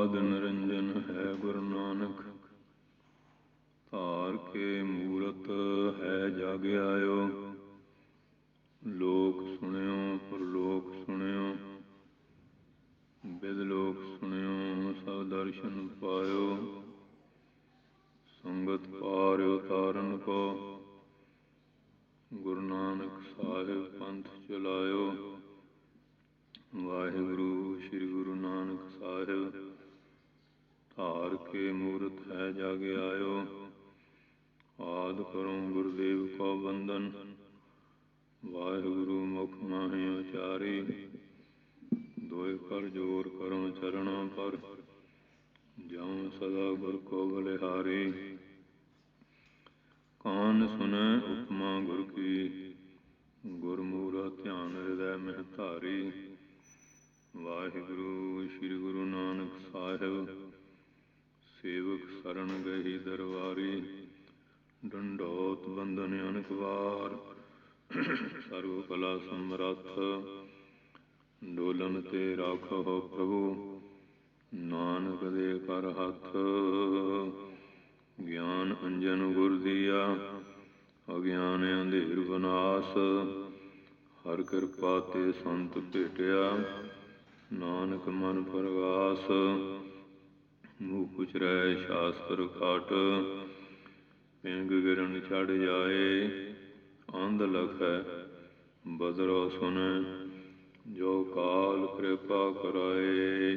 ਆਦ ਨਿਰੰਜਨ ਹੈ ਗੁਰੂ ਨਾਨਕ, ਧਾਰ ਕੇ ਮੂਰਤ ਹੈ ਜਗ ਆਇਓ। ਲੋਕ ਸੁਣਿਓ ਪਰਲੋਕ ਸੁਣਿਓ, ਬਿਦ ਲੋਕ ਸੁਣਿਓ ਸਭ ਦਰਸ਼ਨ ਪਾਇਓ। ਸੰਗਤ ਪਾਰ ਉਤਾਰਨ ਕੋ, ਗੁਰੂ ਨਾਨਕ ਸਾਹਿਬ ਪੰਥ ਚਲਾਇਓ। ਵਾਹਿਗੁਰੂ ਸ੍ਰੀ ਗੁਰੂ ਨਾਨਕ ਸਾਹਿਬ, ਧਾਰ ਕੇ ਮੂਰਤ ਹੈ ਜਗ ਆਇਓ। ਆਦਿ ਕਰੋ ਗੁਰਦੇਵ ਕੋ ਬੰਦਨ, ਵਾਹਿਗੁਰੂ ਮੁਖ ਮਾਹੀ ਉਚਾਰੀ। ਦੋਇ ਕਰ ਜੋਰ ਕਰੋ ਚਰਣਾ ਪਰ, ਜਉ ਸਦਾ ਗੁਰ ਕੋ ਬਲਿਹਾਰੀ। ਕਾਨ ਸੁਨੈ ਉਪਮਾ ਗੁਰ ਕੀ, ਗੁਰਮੂਰਤ ਧਿਆਨ ਹਿਰਦੈ ਮਹਿ ਧਾਰੀ। ਵਾਹਿਗੁਰੂ ਸ੍ਰੀ ਗੁਰੂ ਨਾਨਕ ਸਾਹਿਬ, ਸੇਵਕ ਸਰਣ ਗਹੀ ਦਰਬਾਰੀ। ਡੰਡੋਤ ਬੰਧਨ ਅਨਕ ਵਾਰ, ਸਰਬ ਕਲਾ ਸਮਰੱਥ। ਡੋਲਨ ਤੇ ਰਾਖੋ ਪ੍ਰਭੂ, ਨਾਨਕ ਦੇ ਕਰ ਹੱਥ। ਗਿਆਨ ਅੰਜਨ ਗੁਰ ਦੀਆ, ਅਗਿਆਨ ਅੰਧੇਰ ਬਨਾਸ। ਹਰ ਕਿਰਪਾ ਤੇ ਸੰਤ ਭੇਟਿਆ, ਨਾਨਕ ਮਨ ਪਰਗਾਸ। ਮੂਹ ਉਚਰੈ ਸ਼ਾਸਤਰ ਘਾਟ, ਪਿੰਗ ਗਿਰਨ ਚੜ ਜਾਏ। ਅੰਧ ਲਖੈ ਬਦਰੋ ਸੁਨੈ, ਜੋ ਕਾਲ ਕਿਰਪਾ ਕਰਾਏ।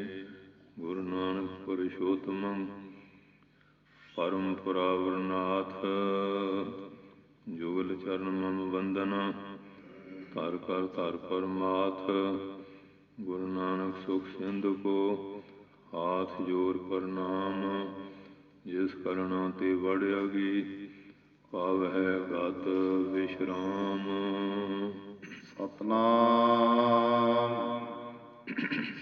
ਗੁਰੂ ਨਾਨਕ ਪੁਰਸ਼ੋਤਮੰ, ਪਰਮ ਪੁਰਾਵਰਨਾਥ। ਜੁਗਲ ਚਰਨ ਮਮ ਬੰਦਨਾ, ਧਰ ਕਰ ਧਰ ਪਰਮਾਥ। ਗੁਰੂ ਨਾਨਕ ਸੁਖ ਸਿੰਧੁ ਕੋ, ਹਾਥ ਜੋਰ ਪ੍ਰਣਾਮ। ਜਿਸ ਕਰਣਾ ਤੇ ਵਡਿਆਗੀ, ਪਾਵਹਿ ਗਤ ਵਿਸ਼ਰਾਮ। ਸਤਨਾਮ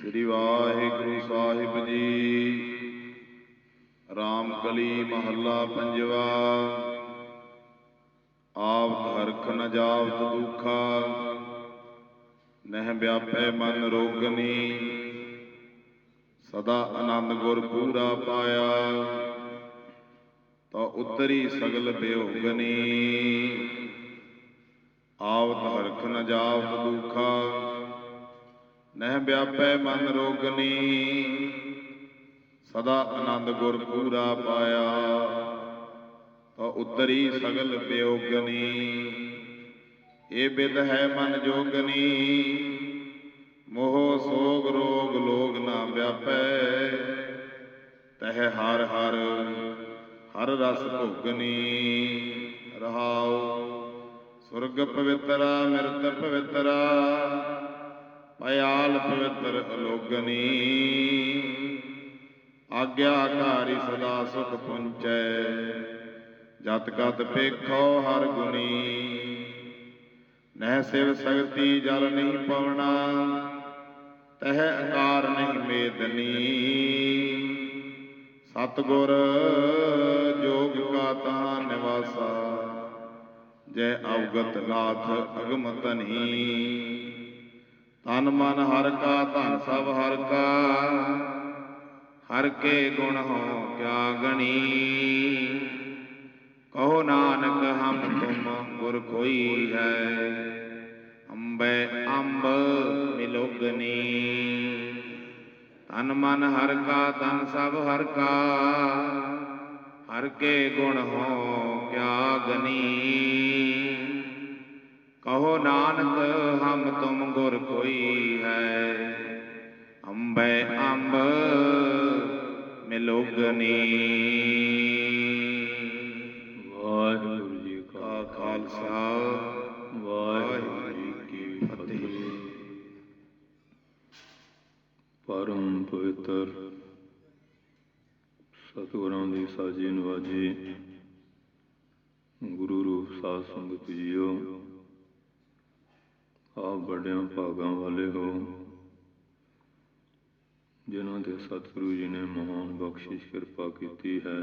ਸ੍ਰੀ ਵਾਹਿਗੁਰੂ ਸਾਹਿਬ ਜੀ। ਰਾਮ ਕਲੀ ਮਹੱਲਾ ਪੰਜਵਾ। ਆਵਤ ਹਰਖ ਨ ਜਾਵਤ ਦੁਖਾ, ਨਹਿ ਵਿਆਪੈ ਮਨ ਰੋਗਨੀ। ਸਦਾ ਆਨੰਦ ਗੁਰ ਪੂਰਾ ਪਾਇਆ, ਤਾਂ ਉਤਰੀ ਸਗਲ ਬਿਯੋਗਨੀ। ਆਵਤ ਹਰਖ ਨ ਜਾਵਤ ਦੁਖਾ, ਨਹਿ ਵਿਆਪੈ ਮਨ ਰੋਗਨੀ। ਸਦਾ ਆਨੰਦ ਗੁਰ ਪੂਰਾ ਪਾਇਆ, ਤਾਂ ਉਤਰੀ ਸਗਲ ਬਿਯੋਗਨੀ। ਇਹ ਬਿਦ ਹੈ ਮਨ ਜੋਗਨੀ, ਮੋਹ ਸੋਗ ਰੋਗ ਲੋਗ ਨਾ ਵਿਆਪੈ। ਤਹਿ ਹਰਿ ਹਰਿ ਹਰਿ ਰਸ ਭੋਗਨੀ। ਰਹਾਉ ਸੁਰਗ ਪਵਿੱਤਰਾ ਮਿਰਤ ਪਵਿੱਤਰਾ, ਭਇਆਲ ਪਵਿੱਤਰ ਅਲੋਗਨੀ। ਆਗਿਆਕਾਰੀ ਸਦਾ ਸੁਖ ਪੁੰਚੈ, ਜਤ ਕਤ ਪੇਖੋ ਹਰਿ ਗੁਣੀ। ਨਹਿ ਸਿਵ ਸਗਤੀ ਜਲ ਨਹੀਂ ਪਵਣਾ, ਤਹਿ ਅੰਗਾਰ ਨਹੀਂ ਮੇਦਨੀ। ਸਤਿਗੁਰ ਜੋਗ ਕਾ ਤਾਂ ਨਿਵਾਸਾ, ਜੈ ਅਵਗਤ ਨਾਥ ਅਗਮ ਧਨੀ। ਤਨ ਮਨ ਹਰਿ ਕਾ ਧਨ ਸਭ ਹਰਿ ਕਾ, ਹਰਿ ਕੇ ਗੁਣ ਹੋ ਕਿਆ ਗਣੀ। ਕਹੋ ਨਾਨਕ ਹਮ ਤੁਮ ਗੁਰ ਕੋਈ ਹੈ, ਅੰਬੈ ਅੰਬ ਮਿਲੋਗਨੀ। ਤਨ ਮਨ ਹਰਿ ਕਾ ਧਨ ਸਭ ਹਰਿ ਕਾ, ਹਰਿ ਕੇ ਗੁਣ ਹੋ ਕਿਆ ਗਨੀ। ਕਹੋ ਨਾਨਕ ਹਮ ਤੁਮ ਗੁਰ ਕੋਈ ਹੈ, ਅੰਬੈ ਅੰਬ ਮਿਲੋਗਨੀ। ਵਾਹਿਗੁਰੂ ਜੀ ਕਾ ਖਾਲਸਾ, ਵਾਹਿਗੁਰੂ ਜੀ ਕੀ ਫਤਿਹ। ਪਰਮ ਪਵਿੱਤਰ ਸਤਿਗੁਰਾਂ ਦੀ ਸਾਜੀ ਨਵਾਜੀ ਗੁਰੂ ਰੂਪ ਸਾਧ ਸੰਗਤ ਜੀਓ, ਆਪ ਵੱਡਿਆਂ ਭਾਗਾਂ ਵਾਲੇ ਹੋ, ਜਿਨ੍ਹਾਂ ਦੇ ਸਤਿਗੁਰੂ ਜੀ ਨੇ ਮਹਾਨ ਬਖਸ਼ਿਸ਼ ਕਿਰਪਾ ਕੀਤੀ ਹੈ।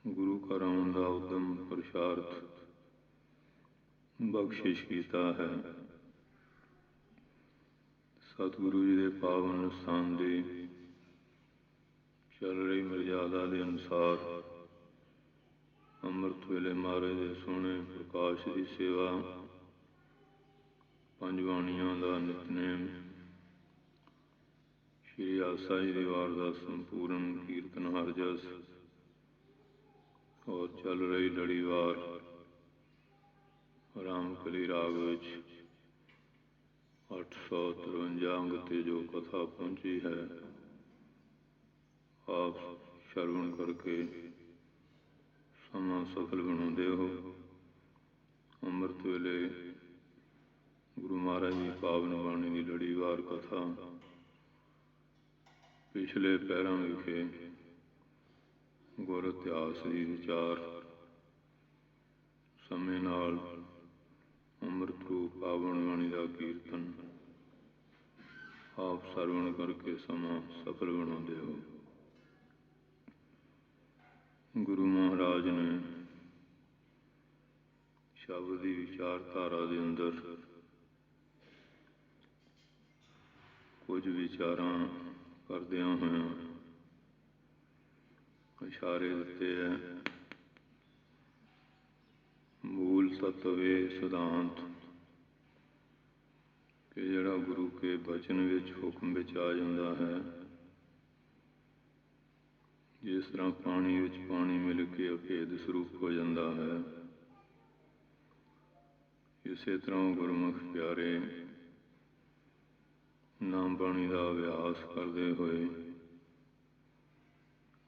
ਗੁਰੂ ਘਰ ਆਉਣ ਦਾ ਉਦਮ ਪੁਰਸ਼ਾਰਥ ਬਖਸ਼ਿਸ਼ ਕੀਤਾ ਹੈ। ਸਤਿਗੁਰੂ ਜੀ ਦੇ ਪਾਵਨ ਸਥਾਨ ਦੀ ਚੱਲ ਰਹੀ ਮਰਜ਼ਾਦਾ ਦੇ ਅਨੁਸਾਰ ਅੰਮ੍ਰਿਤ ਵੇਲੇ ਮਹਾਰਾਜ ਦੇ ਸੋਹਣੇ ਪ੍ਰਕਾਸ਼ ਦੀ ਸੇਵਾ, ਪੰਜ ਬਾਣੀਆਂ ਦਾ ਨਿਤਨੇਮ, ਸ਼੍ਰੀ ਆਸਾ ਜੀ ਦੀ ਵਾਰ ਦਾ ਸੰਪੂਰਨ ਕੀਰਤਨ ਹਰ ਜਸ ਔਰ ਚੱਲ ਰਹੀ ਲੜੀਵਾਰ ਰਾਮਕਲੀ ਰਾਗ ਵਿੱਚ 853 ਅੰਗ ਤੇ ਜੋ ਕਥਾ ਪਹੁੰਚੀ ਹੈ, ਆਪ ਸ਼ਰਵਣ ਕਰਕੇ ਸਮਾਂ ਸਫਲ ਬਣਾਉਂਦੇ ਹੋ। ਅੰਮ੍ਰਿਤ ਵੇਲੇ ਗੁਰੂ ਮਹਾਰਾਜ ਦੀ ਪਾਵਨ ਬਾਣੀ ਦੀ ਲੜੀਵਾਰ ਕਥਾ ਪਿਛਲੇ ਪਹਿਰਾਂ ਵਿਖੇ ਗੁਰ ਇਤਿਹਾਸ ਦੀ ਵਿਚਾਰ ਸਮੇਂ ਨਾਲ ਅੰਮ੍ਰਿਤ ਰੂਪ ਪਾਵਨ ਬਾਣੀ ਦਾ ਕੀਰਤਨ ਆਪ ਸਰਵਣ ਕਰਕੇ ਸਮਾਂ ਸਫਲ ਬਣਾਉਂਦੇ ਹੋ। ਗੁਰੂ ਮਹਾਰਾਜ ਨੇ ਸ਼ਬਦ ਦੀ ਵਿਚਾਰਧਾਰਾ ਦੇ ਅੰਦਰ ਕੁਝ ਵਿਚਾਰਾਂ ਕਰਦਿਆਂ ਹੋਇਆਂ ਇਸ਼ਾਰੇ ਦਿੱਤੇ ਹੈ। ਮੂਲ ਤੱਤਵੇ ਸਿਧਾਂਤ ਕਿ ਜਿਹੜਾ ਗੁਰੂ ਕੇ ਬਚਨ ਵਿੱਚ ਹੁਕਮ ਵਿੱਚ ਆ ਜਾਂਦਾ ਹੈ, ਜਿਸ ਤਰ੍ਹਾਂ ਪਾਣੀ ਵਿੱਚ ਪਾਣੀ ਮਿਲ ਕੇ ਅਭੇਦ ਸਰੂਪ ਹੋ ਜਾਂਦਾ ਹੈ, ਇਸੇ ਤਰ੍ਹਾਂ ਗੁਰਮੁਖ ਪਿਆਰੇ ਨਾਮ ਬਾਣੀ ਦਾ ਅਭਿਆਸ ਕਰਦੇ ਹੋਏ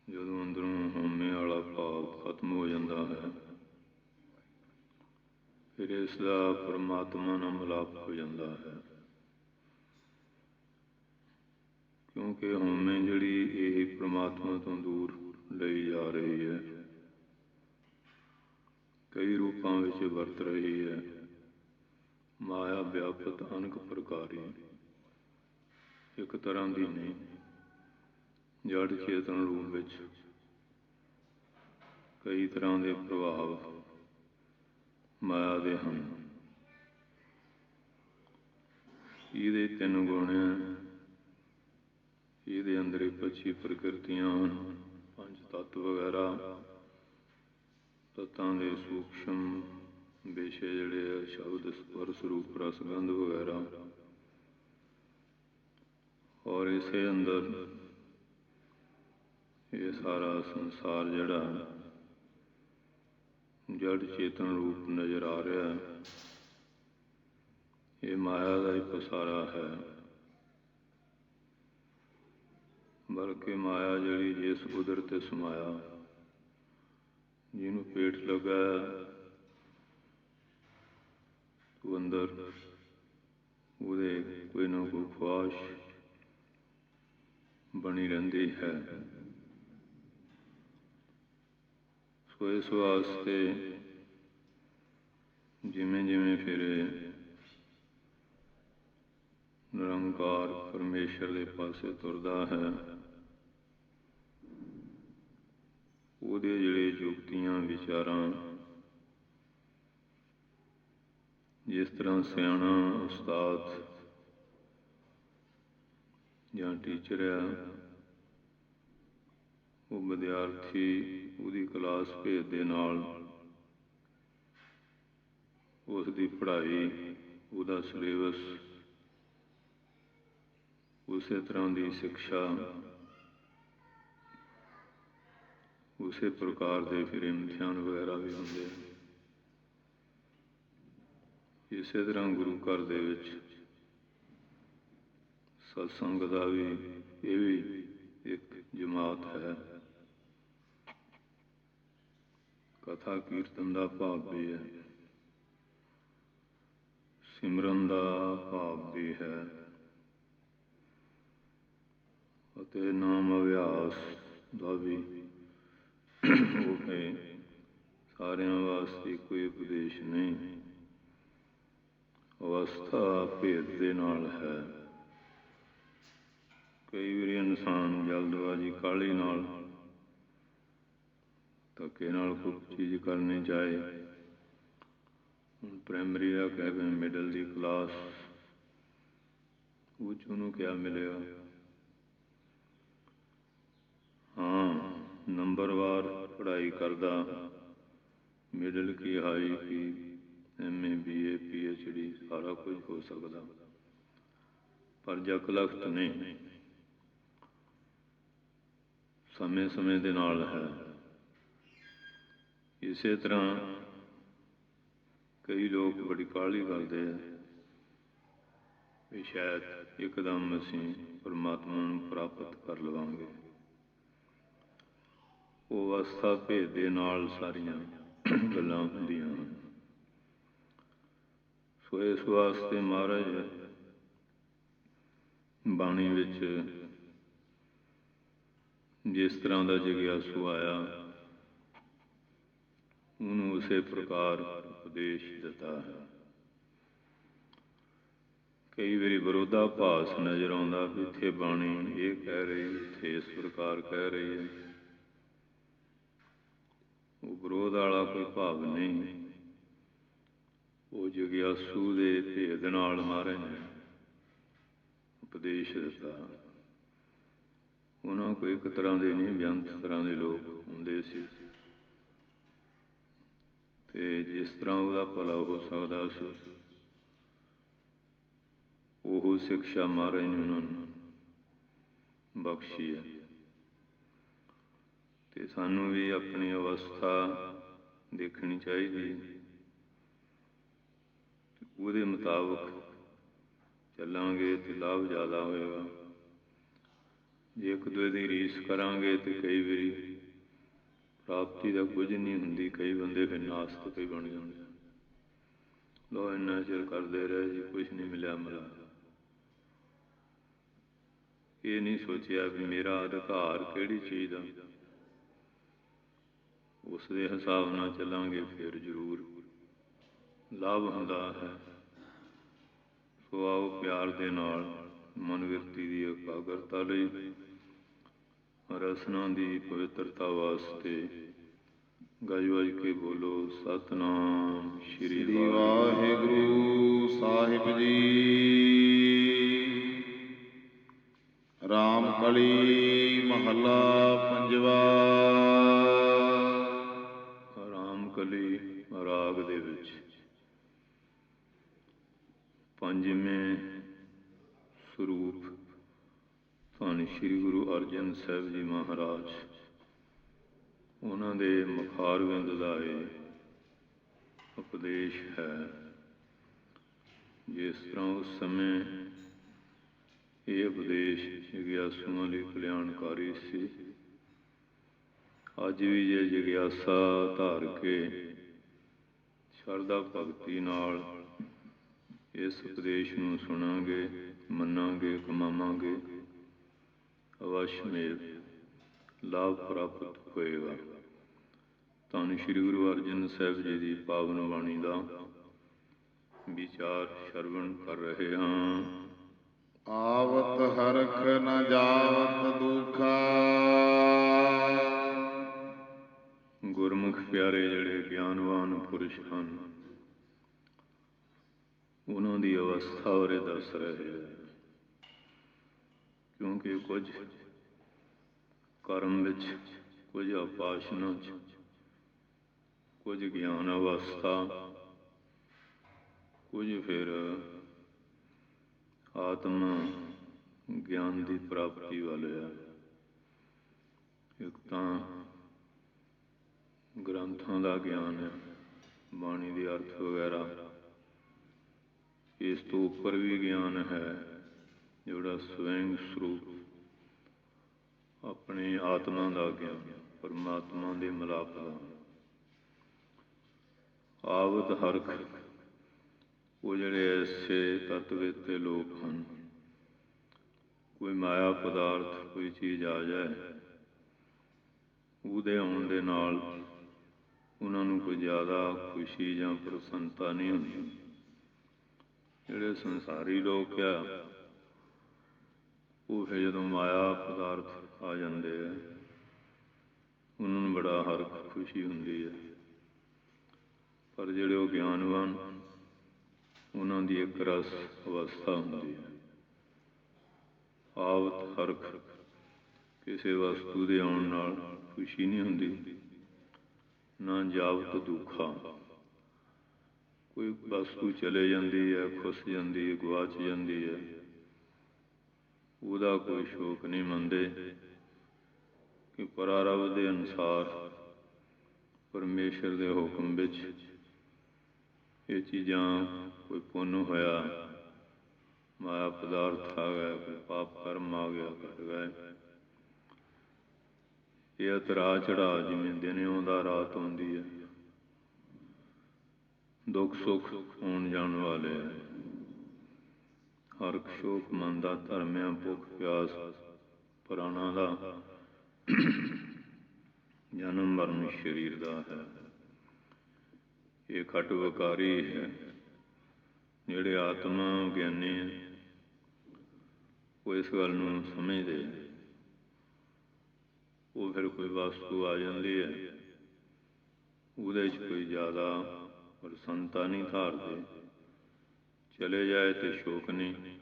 ਜਦੋਂ ਅੰਦਰੋਂ ਹਉਮੈ ਵਾਲਾ ਭਾਵ ਖਤਮ ਹੋ ਜਾਂਦਾ ਹੈ, ਫਿਰ ਇਸ ਦਾ ਪਰਮਾਤਮਾ ਨਾਲ ਮਿਲਾਪ ਹੋ ਜਾਂਦਾ ਹੈ। ਕਿਉਂਕਿ ਹਉਮੈ ਜਿਹੜੀ ਇਹ ਪਰਮਾਤਮਾ ਤੋਂ ਦੂਰ ਲਈ ਜਾ ਰਹੀ ਹੈ, ਕਈ ਰੂਪਾਂ ਵਿੱਚ ਵਰਤ ਰਹੀ ਹੈ। ਮਾਇਆ ਵਿਆਪਤ ਅਨੇਕ ਪ੍ਰਕਾਰੀ, ਇੱਕ ਤਰ੍ਹਾਂ ਦੀ ਨਹੀਂ। ਜੜ ਚੇਤਨ ਰੂਪ ਵਿੱਚ ਕਈ ਤਰ੍ਹਾਂ ਦੇ ਪ੍ਰਭਾਵ ਮਾਇਆ ਦੇ ਹਨ। ਇਹਦੇ 3 ਗੁਣ ਹੈ, ਇਹਦੇ ਅੰਦਰ 25 ਪ੍ਰਕਿਰਤੀਆਂ ਹਨ, 5 ਤੱਤ ਵਗੈਰਾ, ਤੱਤਾਂ ਦੇ ਸੂਖਸ਼ਮ ਵਿਸ਼ੇ ਜਿਹੜੇ ਆ, ਸ਼ਬਦ ਸਪਰਸ਼ ਰੂਪ ਰਸਗੰਧ ਵਗੈਰਾ, ਔਰ ਇਸੇ ਅੰਦਰ ਇਹ ਸਾਰਾ ਸੰਸਾਰ ਜਿਹੜਾ ਜੜ ਚੇਤਨ ਰੂਪ ਨਜ਼ਰ ਆ ਰਿਹਾ, ਇਹ ਮਾਇਆ ਦਾ ਹੀ ਪਸਾਰਾ ਹੈ। ਬਲਕਿ ਮਾਇਆ ਜਿਹੜੀ ਜਿਸ ਉਦਰ ਤੇ ਸਮਾਇਆ, ਜਿਹਨੂੰ ਪੇਟ ਲੱਗਾ ਉਹ ਅੰਦਰ ਉਹਦੇ ਕੋਈ ਨਾ ਕੋਈ ਖੁਆਇਸ਼ ਬਣੀ ਰਹਿੰਦੀ ਹੈ। ਸੋ ਇਸ ਵਾਸਤੇ ਜਿਵੇਂ ਜਿਵੇਂ ਫਿਰ ਨਿਰੰਕਾਰ ਪਰਮੇਸ਼ਰ ਦੇ ਪਾਸੇ ਤੁਰਦਾ ਹੈ, ਉਹਦੇ ਜਿਹੜੇ ਜੁਗਤੀਆਂ ਵਿਚਾਰਾਂ, ਜਿਸ ਤਰ੍ਹਾਂ ਸਿਆਣਾ ਉਸਤਾਦ ਜਾਂ ਟੀਚਰ ਆ, ਉਹ ਵਿਦਿਆਰਥੀ ਉਹਦੀ ਕਲਾਸ ਭੇਦ ਦੇ ਨਾਲ ਉਸ ਦੀ ਪੜ੍ਹਾਈ, ਉਹਦਾ ਸਿਲੇਬਸ, ਉਸੇ ਤਰ੍ਹਾਂ ਦੀ ਸਿਕਸ਼ਾ, ਉਸੇ ਪ੍ਰਕਾਰ ਦੇ ਫਿਰ ਇਮਤਿਹਾਨ ਵਗੈਰਾ ਵੀ ਹੁੰਦੇ ਹਨ। ਇਸੇ ਤਰ੍ਹਾਂ ਗੁਰੂ ਘਰ ਦੇ ਵਿੱਚ ਸਤਸੰਗ ਦਾ ਵੀ ਇਹ ਵੀ ਇੱਕ ਜਮਾਤ ਹੈ। ਕਥਾ ਕੀਰਤਨ ਦਾ ਭਾਵ ਵੀ ਹੈ, ਸਿਮਰਨ ਦਾ ਭਾਵ ਵੀ ਹੈ, ਅਤੇ ਨਾਮ ਅਭਿਆਸ ਦਾ ਵੀ ਉਹ ਹੈ। ਸਾਰਿਆਂ ਵਾਸਤੇ ਕੋਈ ਉਪਦੇਸ਼ ਨਹੀਂ, ਅਵਸਥਾ ਭੇਦ ਦੇ ਨਾਲ ਹੈ। ਕਈ ਵਾਰੀ ਇਨਸਾਨ ਜਲਦਬਾਜ਼ੀ ਕਾਹਲੀ ਨਾਲ ਧੱਕੇ ਨਾਲ ਕੋਈ ਚੀਜ਼ ਕਰਨੀ ਚਾਹੇ। ਹੁਣ ਪ੍ਰਾਇਮਰੀ ਦਾ ਕਹਿ ਮਿਡਲ ਦੀ ਕਲਾਸ ਉਹ 'ਚ ਉਹਨੂੰ ਕਿਆ ਮਿਲਿਆ? ਹਾਂ, ਨੰਬਰਵਾਰ ਪੜ੍ਹਾਈ ਕਰਦਾ, ਮਿਡਲ ਕੀ, ਹਾਈ ਕੀ, MA BA PhD ਸਾਰਾ ਕੁਝ ਹੋ ਸਕਦਾ, ਪਰ ਜਕ ਲਖਤ ਨਹੀਂ। ਸਮੇਂ ਸਮੇਂ ਦੇ ਨਾਲ ਹੈ। ਇਸੇ ਤਰ੍ਹਾਂ ਕਈ ਲੋਕ ਬੜੀ ਕਾਹਲੀ ਕਰਦੇ ਆ ਵੀ ਸ਼ਾਇਦ ਇੱਕਦਮ ਅਸੀਂ ਪਰਮਾਤਮਾ ਨੂੰ ਪ੍ਰਾਪਤ ਕਰ ਲਵਾਂਗੇ। ਉਹ ਅਵਸਥਾ ਭੇਦ ਦੇ ਨਾਲ ਸਾਰੀਆਂ ਗੱਲਾਂ ਹੁੰਦੀਆਂ ਹਨ। ਸੋ ਇਸ ਵਾਸਤੇ ਮਹਾਰਾਜ ਬਾਣੀ ਵਿੱਚ ਜਿਸ ਤਰ੍ਹਾਂ ਦਾ ਜਗਿਆਸੂ ਆਇਆ ਉਹਨੂੰ ਉਸੇ ਪ੍ਰਕਾਰ ਉਪਦੇਸ਼ ਦਿੱਤਾ ਹੈ। ਕਈ ਵਾਰੀ ਵਿਰੋਧਾਭਾਸ ਨਜ਼ਰ ਆਉਂਦਾ ਵੀ ਇੱਥੇ ਬਾਣੀ ਇਹ ਕਹਿ ਰਹੀ, ਇੱਥੇ ਇਸ ਪ੍ਰਕਾਰ ਕਹਿ ਰਹੀ ਹੈ। ਉਹ ਵਿਰੋਧ ਵਾਲਾ ਕੋਈ ਭਾਵ ਨਹੀਂ, ਉਹ ਜਗਿਆਸੂ ਦੇ ਭੇਦ ਨਾਲ ਮਹਾਰਾਜ ਨੇ ਉਪਦੇਸ਼ ਦਿੱਤਾ। ਉਹਨਾਂ ਕੋਈ ਇੱਕ ਤਰ੍ਹਾਂ ਦੇ ਨਹੀਂ, ਬੇਅੰਤ ਤਰ੍ਹਾਂ ਦੇ ਲੋਕ ਹੁੰਦੇ ਸੀ, ਤੇ ਜਿਸ ਤਰ੍ਹਾਂ ਉਹਦਾ ਭਲਾ ਹੋ ਸਕਦਾ ਸੀ ਉਹ ਸਿਕਸ਼ਾ ਮਹਾਰਾਜ ਨੇ ਉਹਨਾਂ ਨੂੰ ਬਖਸ਼ੀ ਹੈ। ਤੇ ਸਾਨੂੰ ਵੀ ਆਪਣੀ ਅਵਸਥਾ ਦੇਖਣੀ ਚਾਹੀਦੀ, ਉਹਦੇ ਮੁਤਾਬਕ ਚੱਲਾਂਗੇ ਤੇ ਲਾਭ ਜ਼ਿਆਦਾ ਹੋਏਗਾ। ਜੇ ਇੱਕ ਦੂਜੇ ਦੀ ਰੀਸ ਕਰਾਂਗੇ ਤੇ ਕਈ ਵਾਰੀ ਪ੍ਰਾਪਤੀ ਦਾ ਕੁਝ ਨਹੀਂ ਹੁੰਦੀ। ਕਈ ਬੰਦੇ ਫਿਰ ਨਾਸਤਿਕ ਹੀ ਬਣ ਜਾਂਦੇ, ਲੋ ਇੰਨਾ ਚਿਰ ਕਰਦੇ ਰਹੇ ਜੀ, ਕੁਛ ਨਹੀਂ ਮਿਲਿਆ ਮਿਲਾ। ਇਹ ਨਹੀਂ ਸੋਚਿਆ ਵੀ ਮੇਰਾ ਅਧਿਕਾਰ ਕਿਹੜੀ ਚੀਜ਼ ਦਾ, ਉਸ ਦੇ ਹਿਸਾਬ ਨਾਲ ਚੱਲਾਂਗੇ ਫਿਰ ਜ਼ਰੂਰ ਲਾਭ ਹੁੰਦਾ ਹੈ। ਸੋ ਆਓ ਪਿਆਰ ਦੇ ਨਾਲ ਮਨੋਵਿਰਤੀ ਦੀ ਇਕਾਗਰਤਾ ਲਈ, ਰਸਨਾ ਦੀ ਪਵਿੱਤਰਤਾ ਵਾਸਤੇ ਗੱਜ ਵੱਜ ਕੇ ਬੋਲੋ ਸਤਿਨਾਮ ਸ਼੍ਰੀ ਵਾਹਿਗੁਰੂ ਸਾਹਿਬ ਜੀ। ਰਾਮ ਕਲੀ ਮਹੱਲਾ ਪੰਜਵਾ। ਰਾਮ ਕਲੀ ਰਾਗ ਦੇ ਵਿੱਚ ਪੰਜਵੇਂ ਸਰੂਪ ਧੰਨ ਸ਼੍ਰੀ ਗੁਰੂ ਅਰਜਨ ਸਾਹਿਬ ਜੀ ਮਹਾਰਾਜ, ਉਹਨਾਂ ਦੇ ਮੁਖਾਰਵਿੰਦ ਦਾ ਇਹ ਉਪਦੇਸ਼ ਹੈ। ਜਿਸ ਤਰ੍ਹਾਂ ਉਸ ਸਮੇਂ ਇਹ ਉਪਦੇਸ਼ ਜਗਿਆਸੂਆਂ ਲਈ ਕਲਿਆਣਕਾਰੀ ਸੀ, ਅੱਜ ਵੀ ਜੇ ਜਗਿਆਸਾ ਧਾਰ ਕੇ ਸ਼ਰਧਾ ਭਗਤੀ ਨਾਲ ਇਸ ਉਪਦੇਸ਼ ਨੂੰ ਸੁਣਾਂਗੇ, ਮੰਨਾਂਗੇ, ਕਮਾਵਾਂਗੇ, ਅਵਸ਼ਮੇਵ ਲਾਭ ਪ੍ਰਾਪਤ ਹੋਏਗਾ। ਧੰਨ ਸ਼੍ਰੀ ਗੁਰੂ ਅਰਜਨ ਸਾਹਿਬ ਜੀ ਦੀ ਪਾਵਨ ਬਾਣੀ ਦਾ ਵਿਚਾਰ ਸ਼ਰਵਣ ਕਰ ਰਹੇ ਹਾਂ। ਆਵਤ ਹਰਖ ਨ ਜਾਵਤ ਦੁਖਾ। ਗੁਰਮੁਖ ਪਿਆਰੇ ਜਿਹੜੇ ਗਿਆਨਵਾਨ ਪੁਰਸ਼ ਹਨ, ਉਹਨਾਂ ਦੀ ਅਵਸਥਾ ਬਾਰੇ ਦੱਸ ਰਹੇ ਹੈ। ਕਿਉਂਕਿ ਕੁਝ ਕਰਮ ਵਿੱਚ, ਕੁਝ ਉਪਾਸ਼ਨਾ 'ਚ, ਕੁਝ ਗਿਆਨ ਅਵਸਥਾ, ਕੁਝ ਫਿਰ ਆਤਮ ਗਿਆਨ ਦੀ ਪ੍ਰਾਪਤੀ ਵੱਲ ਹੈ। ਇੱਕ ਤਾਂ ਗ੍ਰੰਥਾਂ ਦਾ ਗਿਆਨ ਹੈ, ਬਾਣੀ ਦੇ ਅਰਥ ਵਗੈਰਾ। ਇਸ ਤੋਂ ਉੱਪਰ ਵੀ ਗਿਆਨ ਹੈ ਜਿਹੜਾ ਸਵੈੰਗ ਸਰੂਪ ਆਪਣੇ ਆਤਮਾ ਦਾ ਗਿਆਨ, ਪਰਮਾਤਮਾ ਦੇ ਮਿਲਾਪ ਦਾ। ਆਵਤ ਹਰਖ, ਉਹ ਜਿਹੜੇ ਐਸੇ ਤਤਵ ਦੇ ਲੋਕ ਹਨ, ਕੋਈ ਮਾਇਆ ਪਦਾਰਥ, ਕੋਈ ਚੀਜ਼ ਆ ਜਾਏ, ਉਹਦੇ ਆਉਣ ਦੇ ਨਾਲ ਉਹਨਾਂ ਨੂੰ ਕੋਈ ਜ਼ਿਆਦਾ ਖੁਸ਼ੀ ਜਾਂ ਪ੍ਰਸੰਨਤਾ ਨਹੀਂ ਹੁੰਦੀ। ਜਿਹੜੇ ਸੰਸਾਰੀ ਲੋਕ ਆ, ਉਹ ਫਿਰ ਜਦੋਂ ਮਾਇਆ ਪਦਾਰਥ ਆ ਜਾਂਦੇ ਆ, ਉਹਨਾਂ ਨੂੰ ਬੜਾ ਹਰਖ, ਖੁਸ਼ੀ ਹੁੰਦੀ ਹੈ। ਪਰ ਜਿਹੜੇ ਉਹ ਗਿਆਨਵਾਨ, ਉਹਨਾਂ ਦੀ ਇੱਕ ਰਸ ਅਵਸਥਾ ਹੁੰਦੀ ਹੈ। ਆਵਤ ਹਰਖ, ਕਿਸੇ ਵਸਤੂ ਦੇ ਆਉਣ ਨਾਲ ਖੁਸ਼ੀ ਨਹੀਂ ਹੁੰਦੀ, ਨਾ ਜਾਵਤ ਦੁੱਖਾ, ਕੋਈ ਵਸਤੂ ਚਲੇ ਜਾਂਦੀ ਹੈ, ਖੁੱਸ ਜਾਂਦੀ ਹੈ, ਗੁਆਚ ਜਾਂਦੀ ਹੈ, ਉਹਦਾ ਕੋਈ ਸ਼ੋਕ ਨਹੀਂ ਮੰਨਦੇ ਕਿ ਪਰਾਰਬਧ ਦੇ ਅਨੁਸਾਰ ਪਰਮੇਸ਼ਰ ਦੇ ਹੁਕਮ ਵਿੱਚ ਇਹ ਚੀਜ਼ਾਂ, ਕੋਈ ਪੁੰਨ ਹੋਇਆ, ਮਾਇਆ ਪਦਾਰਥ ਆ ਗਏ, ਕੋਈ ਪਾਪ ਕਰਮ ਆ ਗਿਆ, ਘਟ ਗਏ। ਇਹ ਉਤਰਾ ਚੜਾ ਜਿਵੇਂ ਦਿਨ ਆਉਂਦਾ ਰਾਤ ਆਉਂਦੀ ਹੈ, ਦੁੱਖ ਸੁੱਖ ਆਉਣ ਜਾਣ ਵਾਲੇ ਹੈ। ਹਰਖ ਸ਼ੋਕ ਮਨ ਦਾ ਧਰਮਿਆਂ, ਭੁੱਖ ਪਿਆਸ ਪ੍ਰਾਣਾਂ ਦਾ, ਜਨਮ ਮਰਨ ਸਰੀਰ ਦਾ ਹੈ। ਇਹ ਖਟ ਵਿਕਾਰੀ ਹੈ। ਜਿਹੜੇ ਆਤਮਾ ਗਿਆਨੀ ਹੈ ਉਹ ਇਸ ਗੱਲ ਨੂੰ ਸਮਝਦੇ, ਉਹ ਫਿਰ ਕੋਈ ਵਸਤੂ ਆ ਜਾਂਦੀ ਹੈ, ਉਹਦੇ 'ਚ ਕੋਈ ਜ਼ਿਆਦਾ ਪ੍ਰਸੰਨਤਾ ਨਹੀਂ ਧਾਰਦੇ, ਚਲੇ ਜਾਏ ਤੇ ਸ਼ੋਕ ਨਹੀਂ,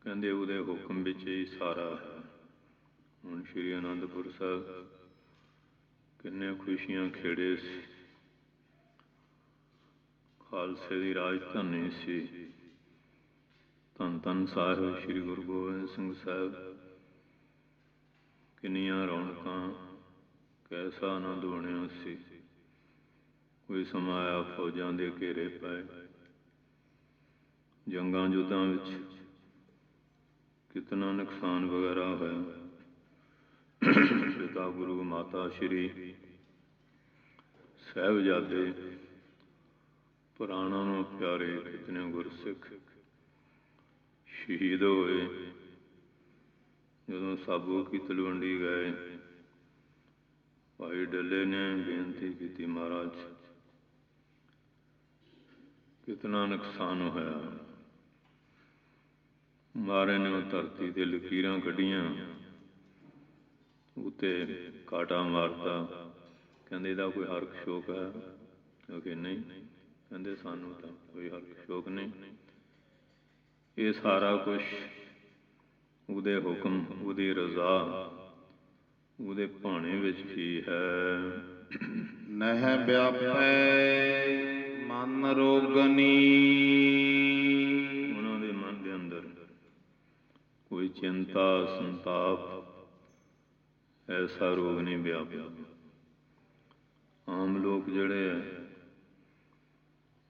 ਕਹਿੰਦੇ ਉਹਦੇ ਹੁਕਮ ਵਿੱਚ ਹੀ ਸਾਰਾ ਹੈ। ਹੁਣ ਸ਼੍ਰੀ ਅਨੰਦਪੁਰ ਸਾਹਿਬ ਕਿੰਨੇ ਖੁਸ਼ੀਆਂ ਖੇੜੇ ਸੀ, ਖਾਲਸੇ ਦੀ ਰਾਜਧਾਨੀ ਸੀ। ਧੰਨ ਧੰਨ ਸਾਹਿਬ ਸ਼੍ਰੀ ਗੁਰੂ ਗੋਬਿੰਦ ਸਿੰਘ ਸਾਹਿਬ, ਕਿੰਨੀਆਂ ਰੌਣਕਾਂ, ਕੈਸਾ ਆਨੰਦ ਬਣਿਆ ਸੀ। ਕੋਈ ਸਮਾਂ ਆਇਆ ਫੌਜਾਂ ਦੇ ਘੇਰੇ ਪਏ, ਜੰਗਾਂ ਯੁੱਧਾਂ ਵਿੱਚ ਕਿਤਨਾ ਨੁਕਸਾਨ ਵਗੈਰਾ ਹੋਇਆ। ਪਿਤਾ ਗੁਰੂ, ਮਾਤਾ ਸ਼੍ਰੀ, ਸਾਹਿਬਜ਼ਾਦੇ, ਪ੍ਰਾਣਾਂ ਨੂੰ ਪਿਆਰੇ ਕਿਤਨੇ ਗੁਰਸਿੱਖ ਸ਼ਹੀਦ ਹੋਏ। ਜਦੋਂ ਸਾਬੋ ਕੀ ਤਲਵੰਡੀ ਗਏ, ਭਾਈ ਡੱਲੇ ਨੇ ਬੇਨਤੀ ਕੀਤੀ, ਮਹਾਰਾਜ ਕਿਤਨਾ ਨੁਕਸਾਨ ਹੋਇਆ। ਮਹਾਰਾਜ ਨੇ ਧਰਤੀ 'ਤੇ ਲਕੀਰਾਂ ਕੱਢੀਆਂ, ਉੱਤੇ ਕਾਟਾ ਮਾਰਤਾ। ਕਹਿੰਦੇ ਇਹਦਾ ਕੋਈ ਹਰਖ ਸ਼ੋਕ ਹੈ? ਕਿਉਂਕਿ ਨਹੀਂ, ਕਹਿੰਦੇ ਸਾਨੂੰ ਤਾਂ ਕੋਈ ਹਰਖ ਸ਼ੋਕ ਨਹੀਂ। ਇਹ ਸਾਰਾ ਕੁਛ ਉਹਦੇ ਹੁਕਮ, ਉਹਦੀ ਰਜ਼ਾ, ਉਹਦੇ ਭਾਣੇ ਵਿੱਚ ਹੀ ਹੈ। ਨਹਿ ਵਿਆਪੈ ਮਨ ਰੋਗਨੀ, ਉਹਨਾਂ ਦੇ ਮਨ ਦੇ ਅੰਦਰ ਕੋਈ ਚਿੰਤਾ, ਸੰਤਾਪ, ਐਸਾ ਰੋਗ ਨਹੀਂ ਵਿਆਪਿਆ। ਆਮ ਲੋਕ ਜਿਹੜੇ ਹੈ